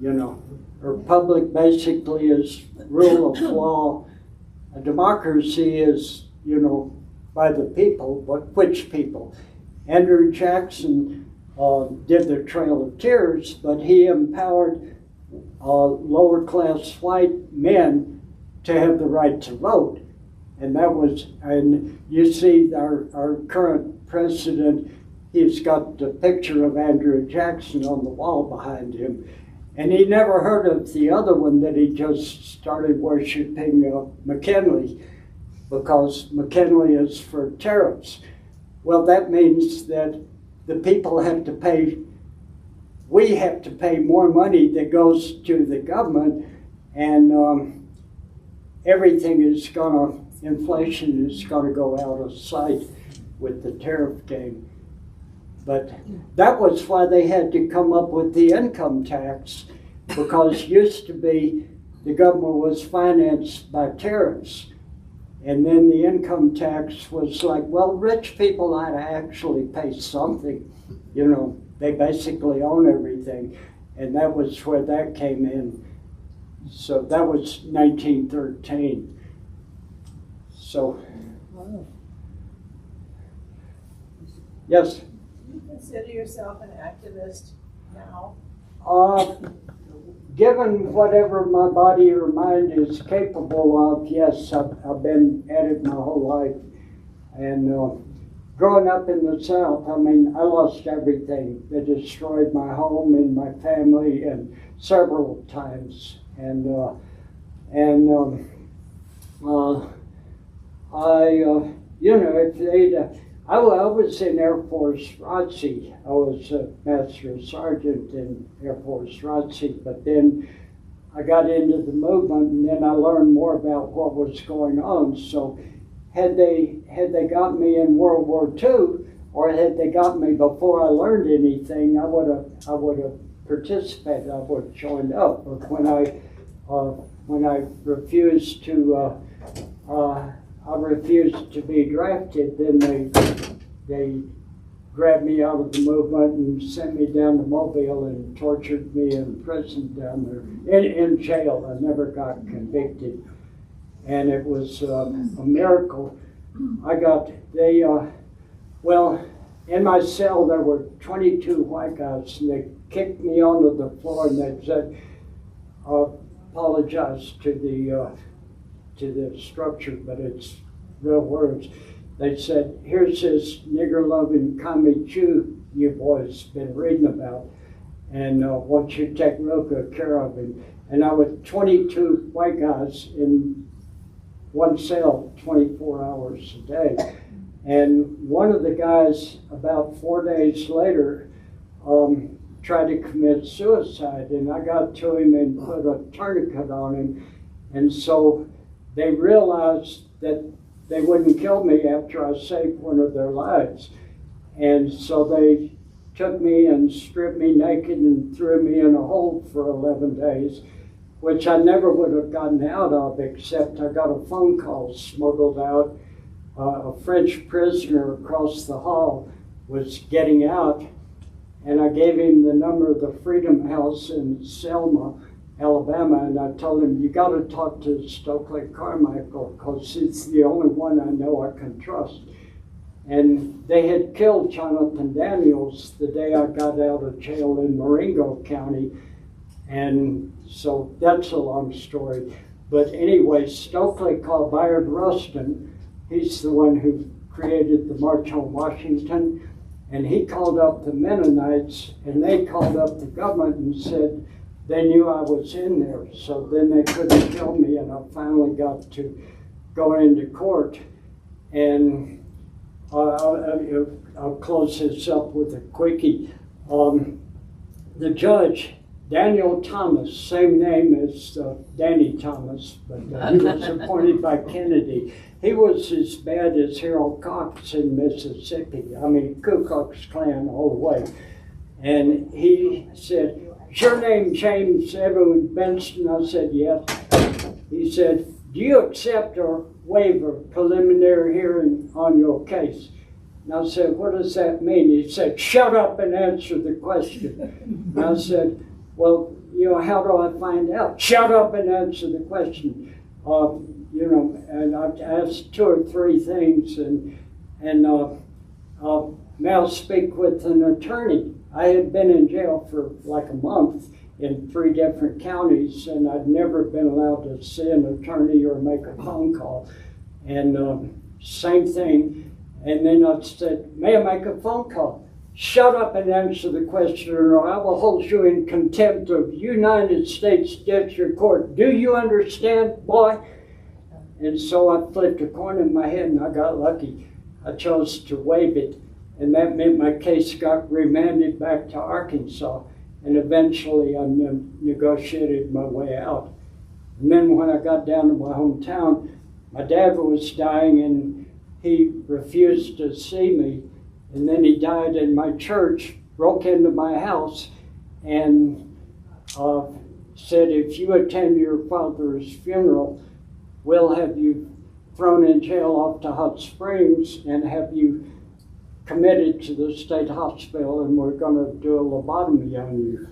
A republic basically is rule of law. A democracy is, by the people, but which people? Andrew Jackson did the Trail of Tears, but he empowered lower class white men to have the right to vote. And that was, and you see our current president, he's got the picture of Andrew Jackson on the wall behind him. And he never heard of the other one that he just started worshiping McKinley, because McKinley is for tariffs. Well, that means that the people have to pay, we have to pay more money that goes to the government, and everything is gonna, inflation is gonna go out of sight with the tariff game. But that was why they had to come up with the income tax, because used to be the government was financed by tariffs. And then the income tax was like, well, rich people ought to actually pay something. You know, they basically own everything. And that was where that came in. So that was 1913. So, yes? Consider yourself an activist now? Given whatever my body or mind is capable of, yes, I've been at it my whole life. And growing up in the South, I mean, I lost everything. They destroyed my home and my family and several times. And you know, if they'd, I was in Air Force ROTC. I was a Master Sergeant in Air Force ROTC, but then I got into the movement, and then I learned more about what was going on. So had they got me in World War II, or had they got me before I learned anything, I would have participated. I would have joined up. But when I refused to be drafted, then they grabbed me out of the movement and sent me down to Mobile and tortured me in prison down there, in jail. I never got convicted. And it was a miracle. Well, in my cell there were 22 white guys, and they kicked me onto the floor and they said, apologize to the structure, but it's real words. They said, here's this nigger-loving commie Jew you boys been reading about, and want you to take real good care of him. And I was 22 white guys in one cell 24 hours a day. And one of the guys, about 4 days later, tried to commit suicide, and I got to him and put a tourniquet on him. And so they realized that they wouldn't kill me after I saved one of their lives. And so they took me and stripped me naked and threw me in a hole for 11 days, which I never would have gotten out of, except I got a phone call smuggled out. A French prisoner across the hall was getting out, and I gave him the number of the Freedom House in Selma, Alabama, and I told him, you got to talk to Stokely Carmichael, because he's the only one I know I can trust. And they had killed Jonathan Daniels the day I got out of jail in Marengo County, and so that's a long story. But anyway, Stokely called Bayard Rustin. He's the one who created the March on Washington, and he called up the Mennonites, and they called up the government and said they knew I was in there, so then they couldn't kill me, and I finally got to go into court. And I'll close this up with a quickie. The judge, Daniel Thomas, same name as Danny Thomas, but he was appointed by Kennedy. He was as bad as Harold Cox in Mississippi. I mean, Ku Klux Klan all the way. And he said, is your name James Edwin Benston? I said, yes. He said, do you accept or waive a preliminary hearing on your case? And I said, what does that mean? He said, shut up and answer the question. And I said, well, you know, how do I find out? Shut up and answer the question. You know, and I've asked 2 or 3 things, and may I speak with an attorney? I had been in jail for like a month in 3 different counties, and I'd never been allowed to see an attorney or make a phone call. And same thing. And then I said, may I make a phone call? Shut up and answer the question, or I will hold you in contempt of United States District Court. Do you understand, boy? And so I flipped a coin in my head, and I got lucky. I chose to waive it, and that meant my case got remanded back to Arkansas. And eventually I negotiated my way out. And then when I got down to my hometown, my dad was dying and he refused to see me. And then he died in my church, broke into my house, and said, if you attend your father's funeral, we'll have you thrown in jail off to Hot Springs and have you committed to the state hospital, and we're going to do a lobotomy on you.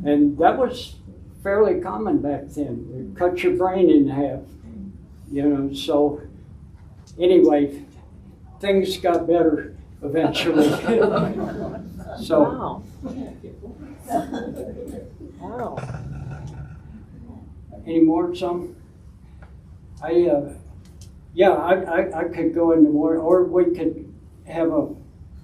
And that was fairly common back then. They cut your brain in half, you know. So anyway, things got better eventually. So. Wow. Wow. Any more? Some? I could go into more, or we could have a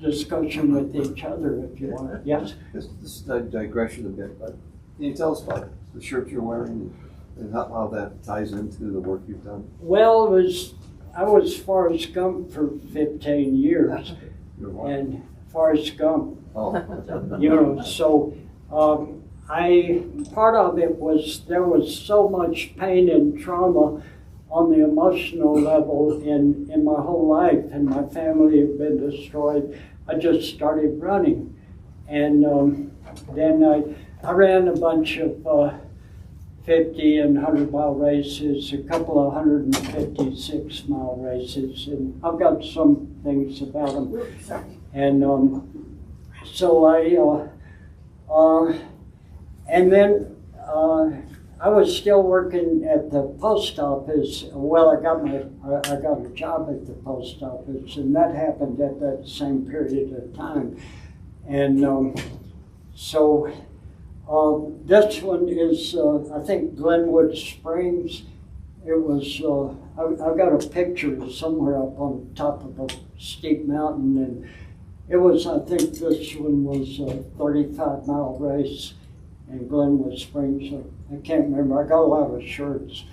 discussion with each other if you want. Yes? This is a digression a bit, but can you tell us about the shirt you're wearing and how that ties into the work you've done? Well, I was Forrest Gump for 15 years. You're what? And Forrest Gump, Oh. you know, so part of it was there was so much pain and trauma on the emotional level in my whole life, and my family had been destroyed. I just started running. And then I ran a bunch of 50 and 100-mile races, a couple of 156-mile races, and I've got some things about them. And so and then I was still working at the post office. Well, I got a job at the post office, and that happened at that same period of time. And so this one is, I think, Glenwood Springs. It was, I've got a picture somewhere up on top of a steep mountain, and it was, I think this one was a 35-mile race in Glenwood Springs. I can't remember. I got a lot of shirts.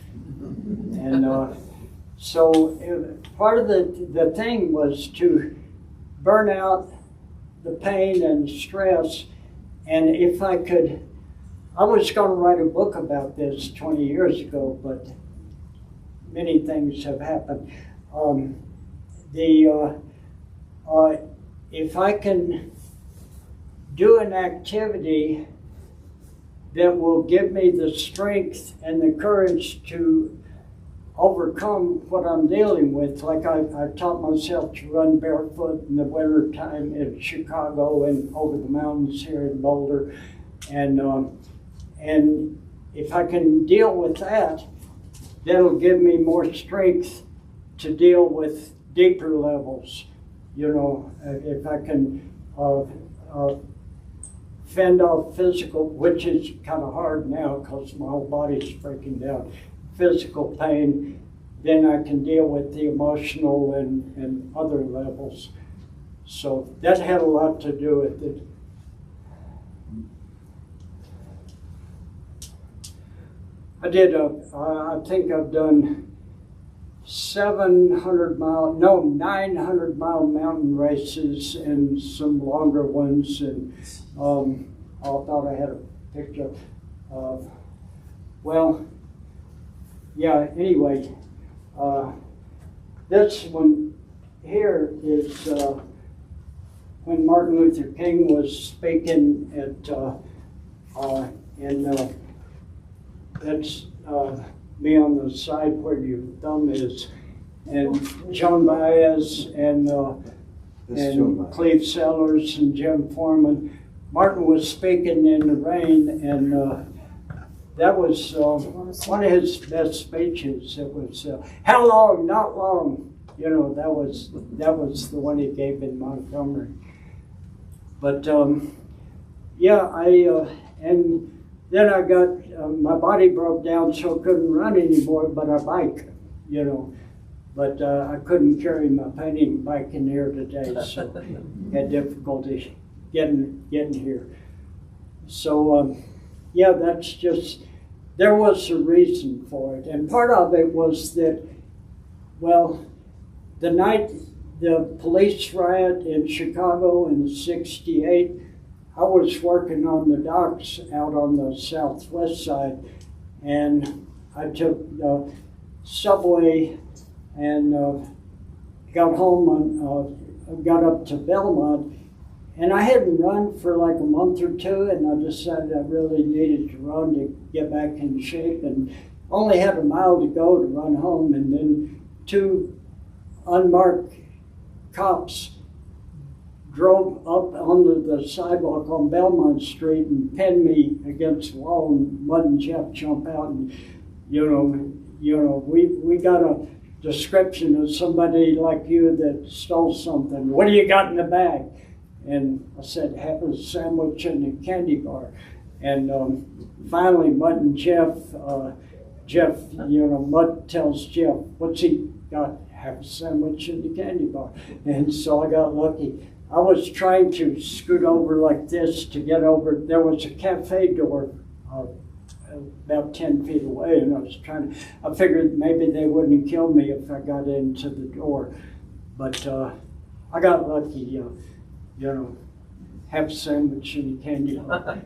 And so part of the thing was to burn out the pain and stress. And if I could, I was going to write a book about this 20 years ago, but many things have happened. If I can do an activity that will give me the strength and the courage to overcome what I'm dealing with. Like I taught myself to run barefoot in the winter time in Chicago and over the mountains here in Boulder. And if I can deal with that, that'll give me more strength to deal with deeper levels. You know, if I can fend off physical, which is kind of hard now because my whole body's breaking down, physical pain, then I can deal with the emotional and other levels. So that had a lot to do with it. I think I've done 900-mile mountain races and some longer ones, and I thought I had a picture of, anyway, this one here is when Martin Luther King was speaking at, that's me on the side where your thumb is, and Joan Baez and Cleve Sellers and Jim Foreman. Martin was speaking in the rain, and that was one of his best speeches. It was, how long, not long. You know, that was the one he gave in Montgomery. But yeah, and then I got my body broke down, so I couldn't run anymore. But I bike, you know. But I couldn't carry my painting bike in here today, so had difficulty getting here. So yeah, that's just, there was a reason for it, and part of it was that, well, the night the police riot in Chicago in '68, I was working on the docks out on the southwest side, and I took the subway and got home and got up to Belmont, and I hadn't run for like a month or two, and I decided I really needed to run to get back in shape, and only had a mile to go to run home, and then two unmarked cops drove up onto the sidewalk on Belmont Street and pinned me against the wall, and Mud and Jeff jump out, and you know, we got a description of somebody like you that stole something. What do you got in the bag? And I said, have a sandwich and a candy bar. And finally, Mud and Jeff, you know, Mud tells Jeff, what's he got? Have a sandwich and a candy bar. And so I got lucky. I was trying to scoot over like this to get over. There was a cafe door about 10 feet away, and I figured maybe they wouldn't kill me if I got into the door. But I got lucky, you know, have a sandwich and a candy bar.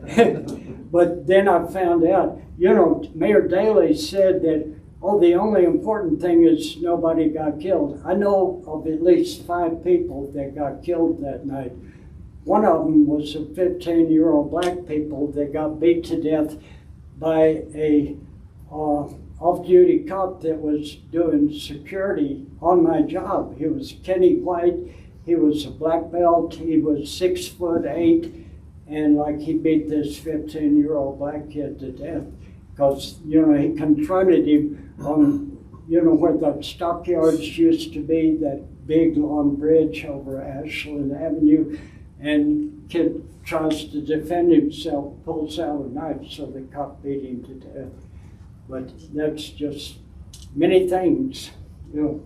But then I found out, you know, Mayor Daley said that, oh, the only important thing is nobody got killed. I know of at least 5 people that got killed that night. One of them was a 15-year-old black people that got beat to death by a off-duty cop that was doing security on my job. He was Kenny White. He was a black belt. He was 6'8", and like he beat this 15-year-old black kid to death because, you know, he confronted him on, you know, where the stockyards used to be, that big long bridge over Ashland Avenue, and kid tries to defend himself, pulls out a knife, so the cop beat him to death. But that's just many things, you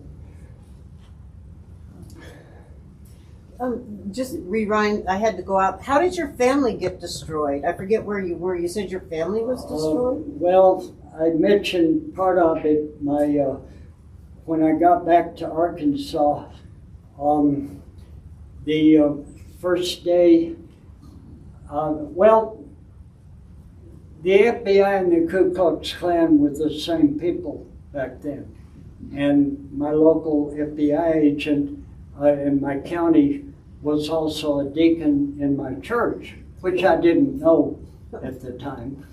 know. Just rewind, I had to go out. How did your family get destroyed? I forget where you were. You said your family was destroyed? Well, I mentioned part of it. When I got back to Arkansas, the first day, well, the FBI and the Ku Klux Klan were the same people back then. And my local FBI agent in my county was also a deacon in my church, which I didn't know at the time.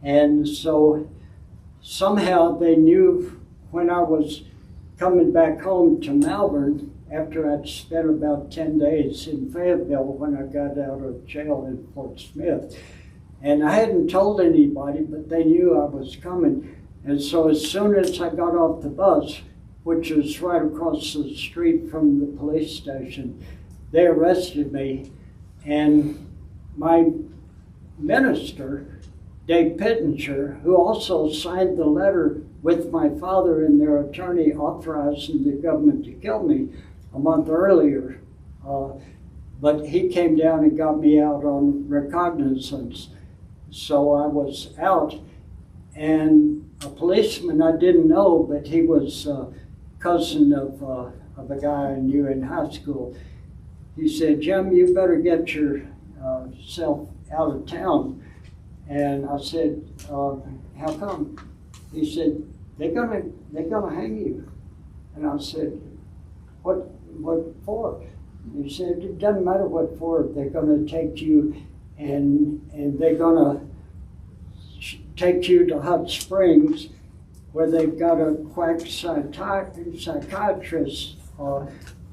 And so somehow they knew when I was coming back home to Malvern after I'd spent about 10 days in Fayetteville when I got out of jail in Fort Smith. And I hadn't told anybody, but they knew I was coming. And so as soon as I got off the bus, which was right across the street from the police station, they arrested me. And my minister, Dave Pittenger, who also signed the letter with my father and their attorney authorizing the government to kill me a month earlier, but he came down and got me out on recognizance. So I was out, and a policeman I didn't know, but he was a cousin of a guy I knew in high school. He said, "Jim, you better get yourself out of town." And I said, "How come?" He said, they're gonna hang you." And I said, What for?" He said, "It doesn't matter what for. They're gonna take you and they're gonna take you to Hot Springs, where they've got a quack psychiatrist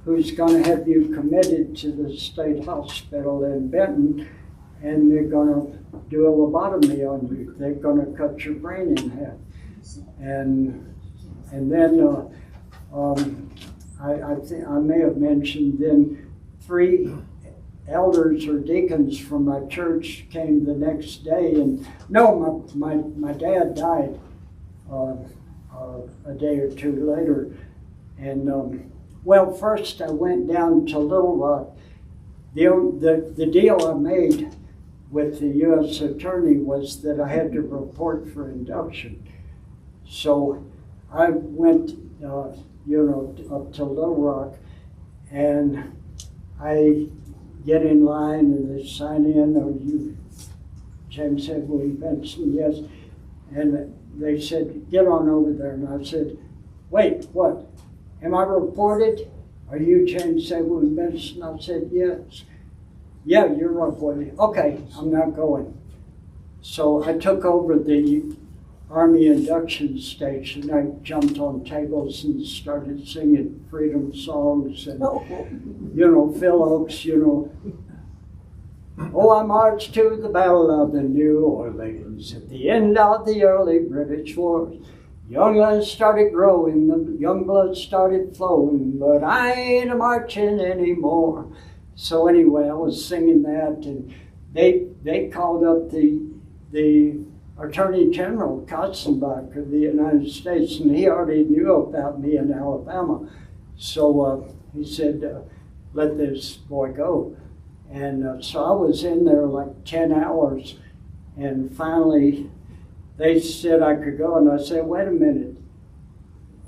who's gonna have you committed to the state hospital in Benton, and they're gonna do a lobotomy on you. They're gonna cut your brain in half." And then I think I may have mentioned then 3 elders or deacons from my church came the next day, and no, my dad died a day or 2 later. And well, first I went down to Little Rock. The deal I made with the U.S. Attorney was that I had to report for induction. So I went, up to Little Rock, and I get in line and they sign in. Are you James Edwin Benston? Yes. And they said, get on over there. And I said, wait, what? Am I reported? Are you James Edwin Benston? I said, yes. Yeah, you're reported. Okay, I'm not going. So I took over the Army induction station. I jumped on tables and started singing freedom songs and, Phil Oakes, Oh, I marched to the Battle of the New Orleans at the end of the early British wars. Young blood started growing, the young blood started flowing, but I ain't a-marching anymore. So anyway, I was singing that, and they called up the Attorney General Katzenbach of the United States, and he already knew about me in Alabama. So he said, let this boy go. And so I was in there like 10 hours, and finally they said I could go, and I said, wait a minute.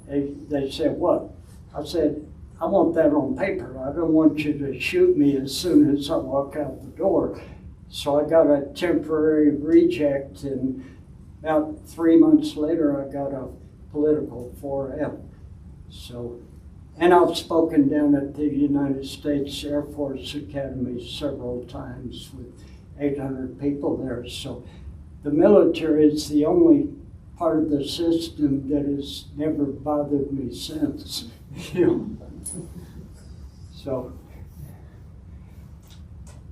They said, what? I said, I want that on paper. I don't want you to shoot me as soon as I walk out the door. So I got a temporary reject, and about 3 months later I got a political 4F. So, and I've spoken down at the United States Air Force Academy several times with 800 people there. So the military is the only part of the system that has never bothered me since. So.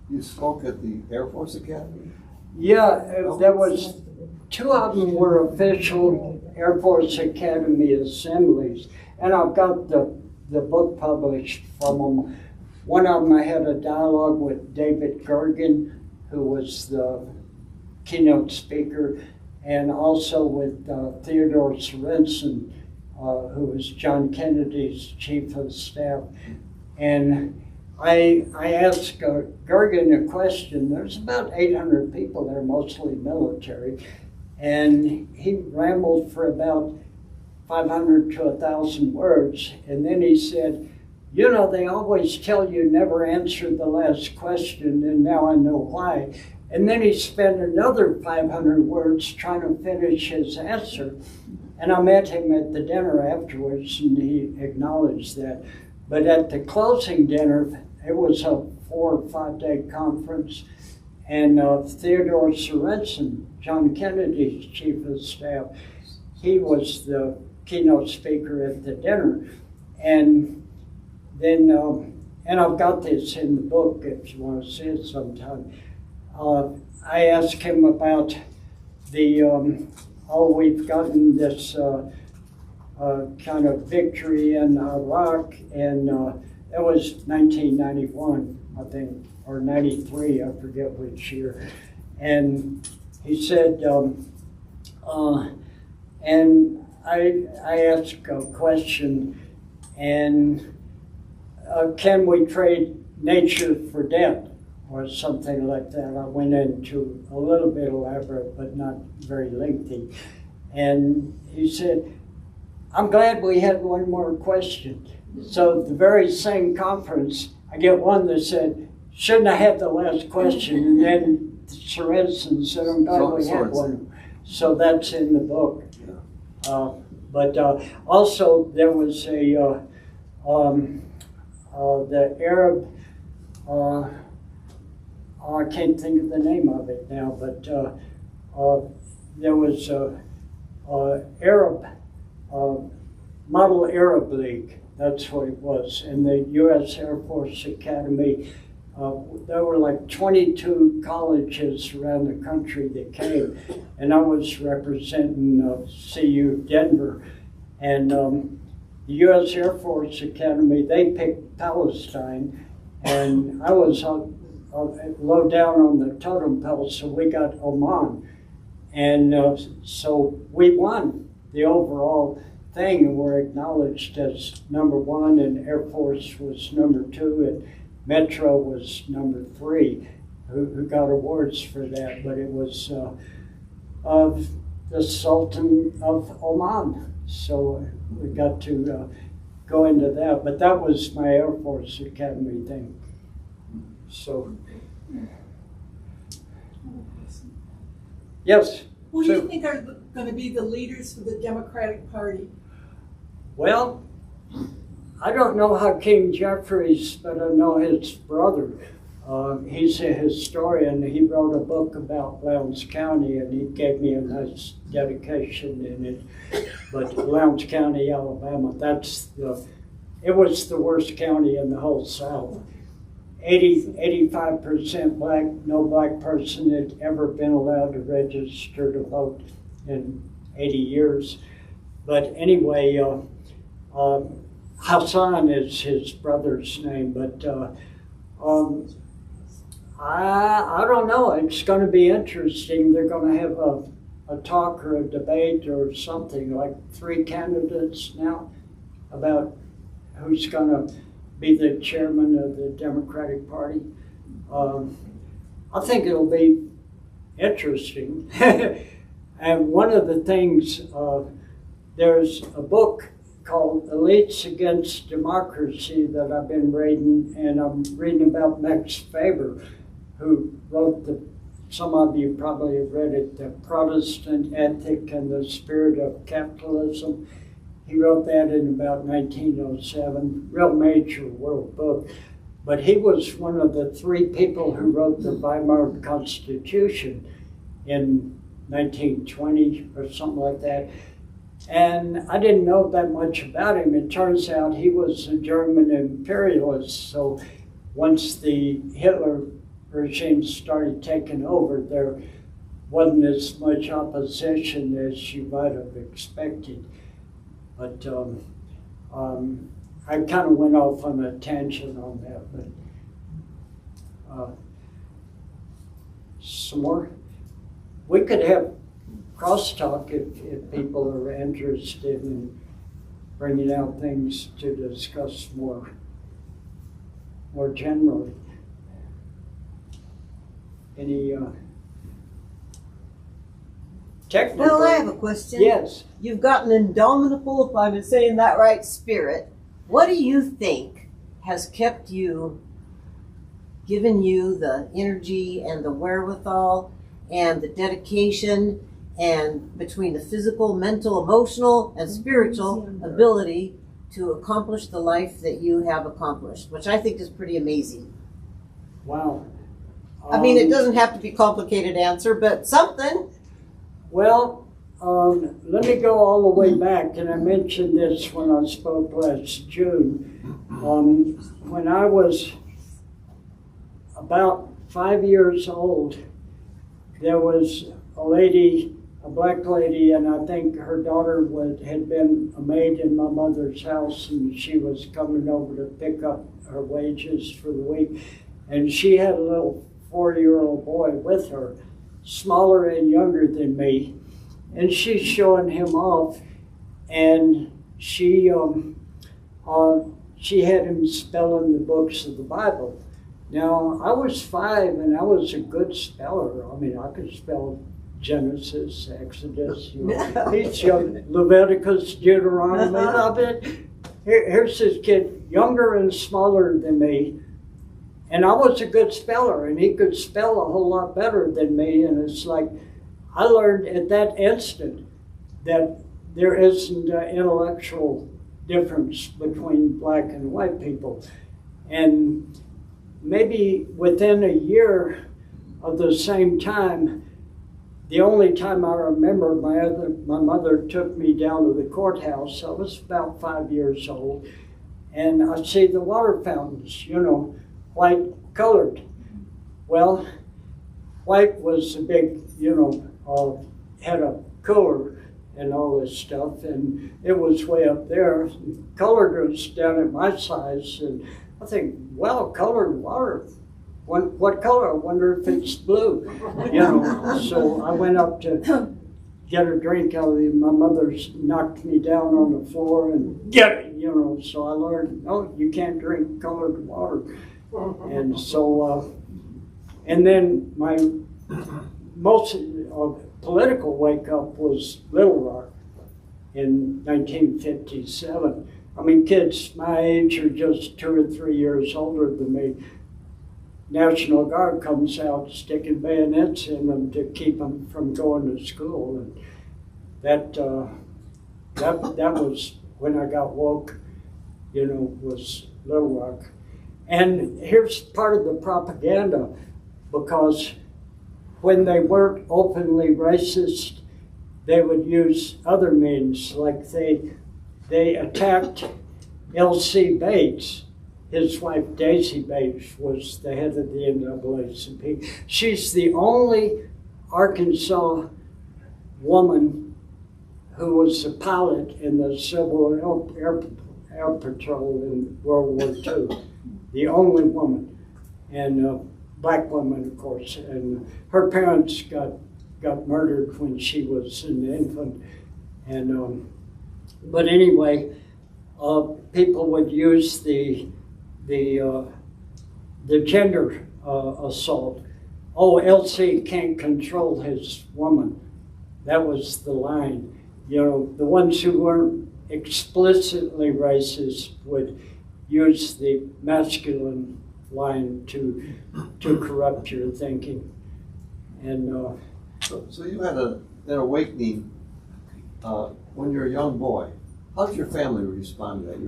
You spoke at the Air Force Academy? Yeah, there was 2 of them were official Air Force Academy assemblies, and I've got the book published from them. One of them I had a dialogue with David Gergen, who was the keynote speaker, and also with Theodore Sorensen, who was John Kennedy's chief of staff. And I asked Gergen a question. There's about 800 people there, mostly military, and he rambled for about 500 to 1,000 words, and then he said, they always tell you never answer the last question, and now I know why. And then he spent another 500 words trying to finish his answer, and I met him at the dinner afterwards, and he acknowledged that. But at the closing dinner, it was a 4 or 5 day conference, and Theodore Sorensen, John Kennedy's chief of staff, he was the keynote speaker at the dinner. And then, and I've got this in the book if you want to see it sometime. I asked him about the, we've gotten this kind of victory in Iraq, and it was 1991, I think, or 93, I forget which year. And he said, and I asked a question, and can we trade nature for debt, or something like that. I went into a little bit elaborate, but not very lengthy. And he said, I'm glad we had one more question. So the very same conference, I get one that said, shouldn't I have the last question? And then Sorensen said, I'm glad we had one. So that's in the book. Yeah. But also there was the Arab, I can't think of the name of it now, but there was Arab, Model Arab League, that's what it was, in the U.S. Air Force Academy. There were like 22 colleges around the country that came, and I was representing CU Denver. And the U.S. Air Force Academy, they picked Palestine, and I was low down on the totem pole, so we got Oman. And so we won the overall thing, and were acknowledged as number 1, and Air Force was number 2, and Metro was number 3, who got awards for that. But it was of the Sultan of Oman. So we got to go into that. But that was my Air Force Academy thing. So, yes? Who do you think are going to be the leaders for the Democratic Party? Well, I don't know Hakeem Jeffries, but I know his brother. He's a historian. He wrote a book about Lowndes County, and he gave me a nice dedication in it. But Lowndes County, Alabama, it was the worst county in the whole South. 85% black, no black person had ever been allowed to register to vote in 80 years. But anyway, Hassan is his brother's name, but I don't know. It's going to be interesting. They're going to have a talk or a debate or something, like 3 candidates now about who's going to be the chairman of the Democratic Party. I think it'll be interesting. And one of the things, there's a book called Elites Against Democracy that I've been reading, and I'm reading about Max Faber, who wrote some of you probably have read it, The Protestant Ethic and the Spirit of Capitalism. He wrote that in about 1907, real major world book. But he was one of the 3 people who wrote the Weimar Constitution in 1920 or something like that. And I didn't know that much about him. It turns out he was a German imperialist, so once the Hitler regime started taking over, there wasn't as much opposition as you might have expected. But I kind of went off on a tangent on that. But some more? We could have crosstalk if people are interested in bringing out things to discuss more generally. Any technical? Well, I have a question. Yes. You've got an indomitable, if I'm saying that right, spirit. What do you think has kept you, given you the energy and the wherewithal and the dedication, and between the physical, mental, emotional, and spiritual ability to accomplish the life that you have accomplished, which I think is pretty amazing? Wow. I mean, it doesn't have to be a complicated answer, but something. Well, let me go all the way back, and I mentioned this when I spoke last June. When I was about 5 years old, there was a lady, a black lady, and I think her daughter had been a maid in my mother's house, and she was coming over to pick up her wages for the week. And she had a little 4-year-old boy with her, smaller and younger than me, and she's showing him off, and she had him spelling the books of the Bible. Now, I was 5, and I was a good speller. I mean, I could spell Genesis, Exodus, each Leviticus, Deuteronomy. I mean, here's this kid, younger and smaller than me, and I was a good speller, and he could spell a whole lot better than me. And it's like, I learned at that instant that there isn't an intellectual difference between black and white people. And maybe within a year of the same time, the only time I remember my mother took me down to the courthouse. I was about 5 years old, and I see the water fountains, white colored. Well, white was a big, had a cooler, and all this stuff, and it was way up there. Colored was down at my size, and I think, well, colored water. What color? I wonder if it's blue. You know, so I went up to get a drink out of it. My mother's knocked me down on the floor and get it, you know. So I learned, no, you can't drink colored water. And so, and then my most political wake up was Little Rock in 1957. I mean, kids my age are just 2 or 3 years older than me. National Guard comes out sticking bayonets in them to keep them from going to school, and that was when I got woke. You know, was Little Rock. And here's part of the propaganda, because when they weren't openly racist, they would use other means, like they attacked L.C. Bates. His wife, Daisy Bates, was the head of the NAACP. She's the only Arkansas woman who was a pilot in the Civil Air Patrol in World War II. The only woman, and black woman, of course. And her parents got murdered when she was an infant. And but anyway, people would use the gender assault. Oh, LC can't control his woman. That was the line. You know, the ones who weren't explicitly racist would use the masculine line to corrupt your thinking. And so you had an awakening when you were a young boy. How did your family respond to that?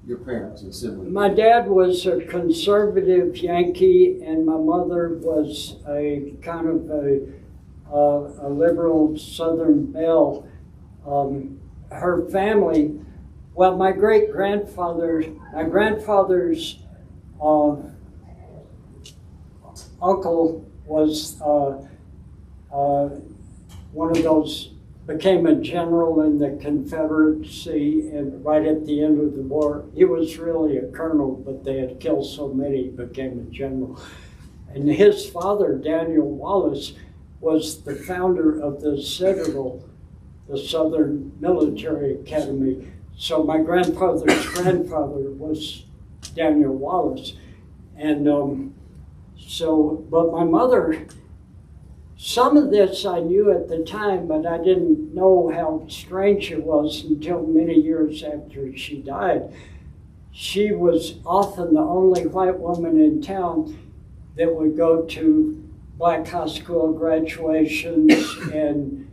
Your parents and siblings? My dad was a conservative Yankee, and my mother was a kind of a liberal Southern belle. Her family, well, my grandfather's uncle was one of those, became a general in the Confederacy, and right at the end of the war, he was really a colonel, but they had killed so many, he became a general. And his father, Daniel Wallace, was the founder of the Citadel, the Southern Military Academy. So my grandfather's grandfather was Daniel Wallace. And but my mother, some of this I knew at the time, but I didn't know how strange it was until many years after she died. She was often the only white woman in town that would go to black high school graduations and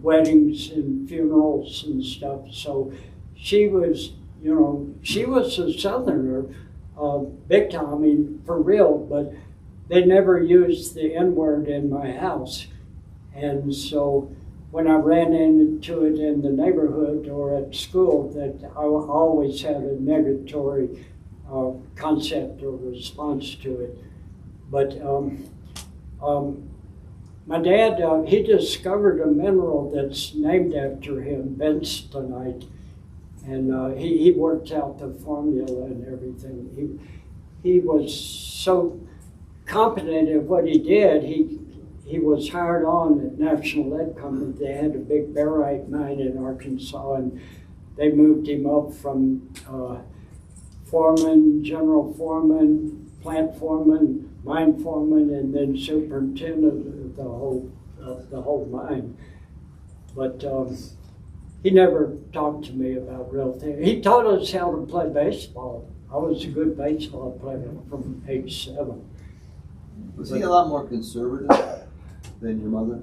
weddings and funerals and stuff. So she was, you know, she was a Southerner, big time, I mean, for real, but they never used the N-word in my house. And so when I ran into it in the neighborhood or at school, that I always had a negatory concept or response to it. But my dad, he discovered a mineral that's named after him, Benstonite, and he worked out the formula and everything. He was so competent at what he did. He was hired on at National Lead Company. They had a big barite mine in Arkansas, and they moved him up from foreman, general foreman, plant foreman, mine foreman, and then superintendent of the whole mine. But he never talked to me about real things. He taught us how to play baseball. I was a good baseball player from age 7. Was he a lot more conservative than your mother?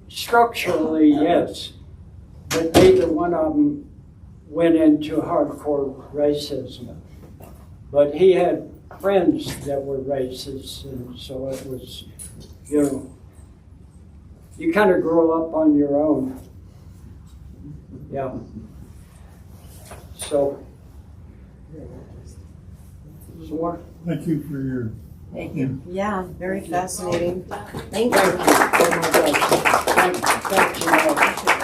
Structurally, yes. But neither one of them went into hardcore racism. But he had friends that were racist, and so it was, you know, you kind of grow up on your own. Yeah. So, Thank you for your Thank you. Yeah, very fascinating. Thank Thank you. you. Oh my God. Thank you.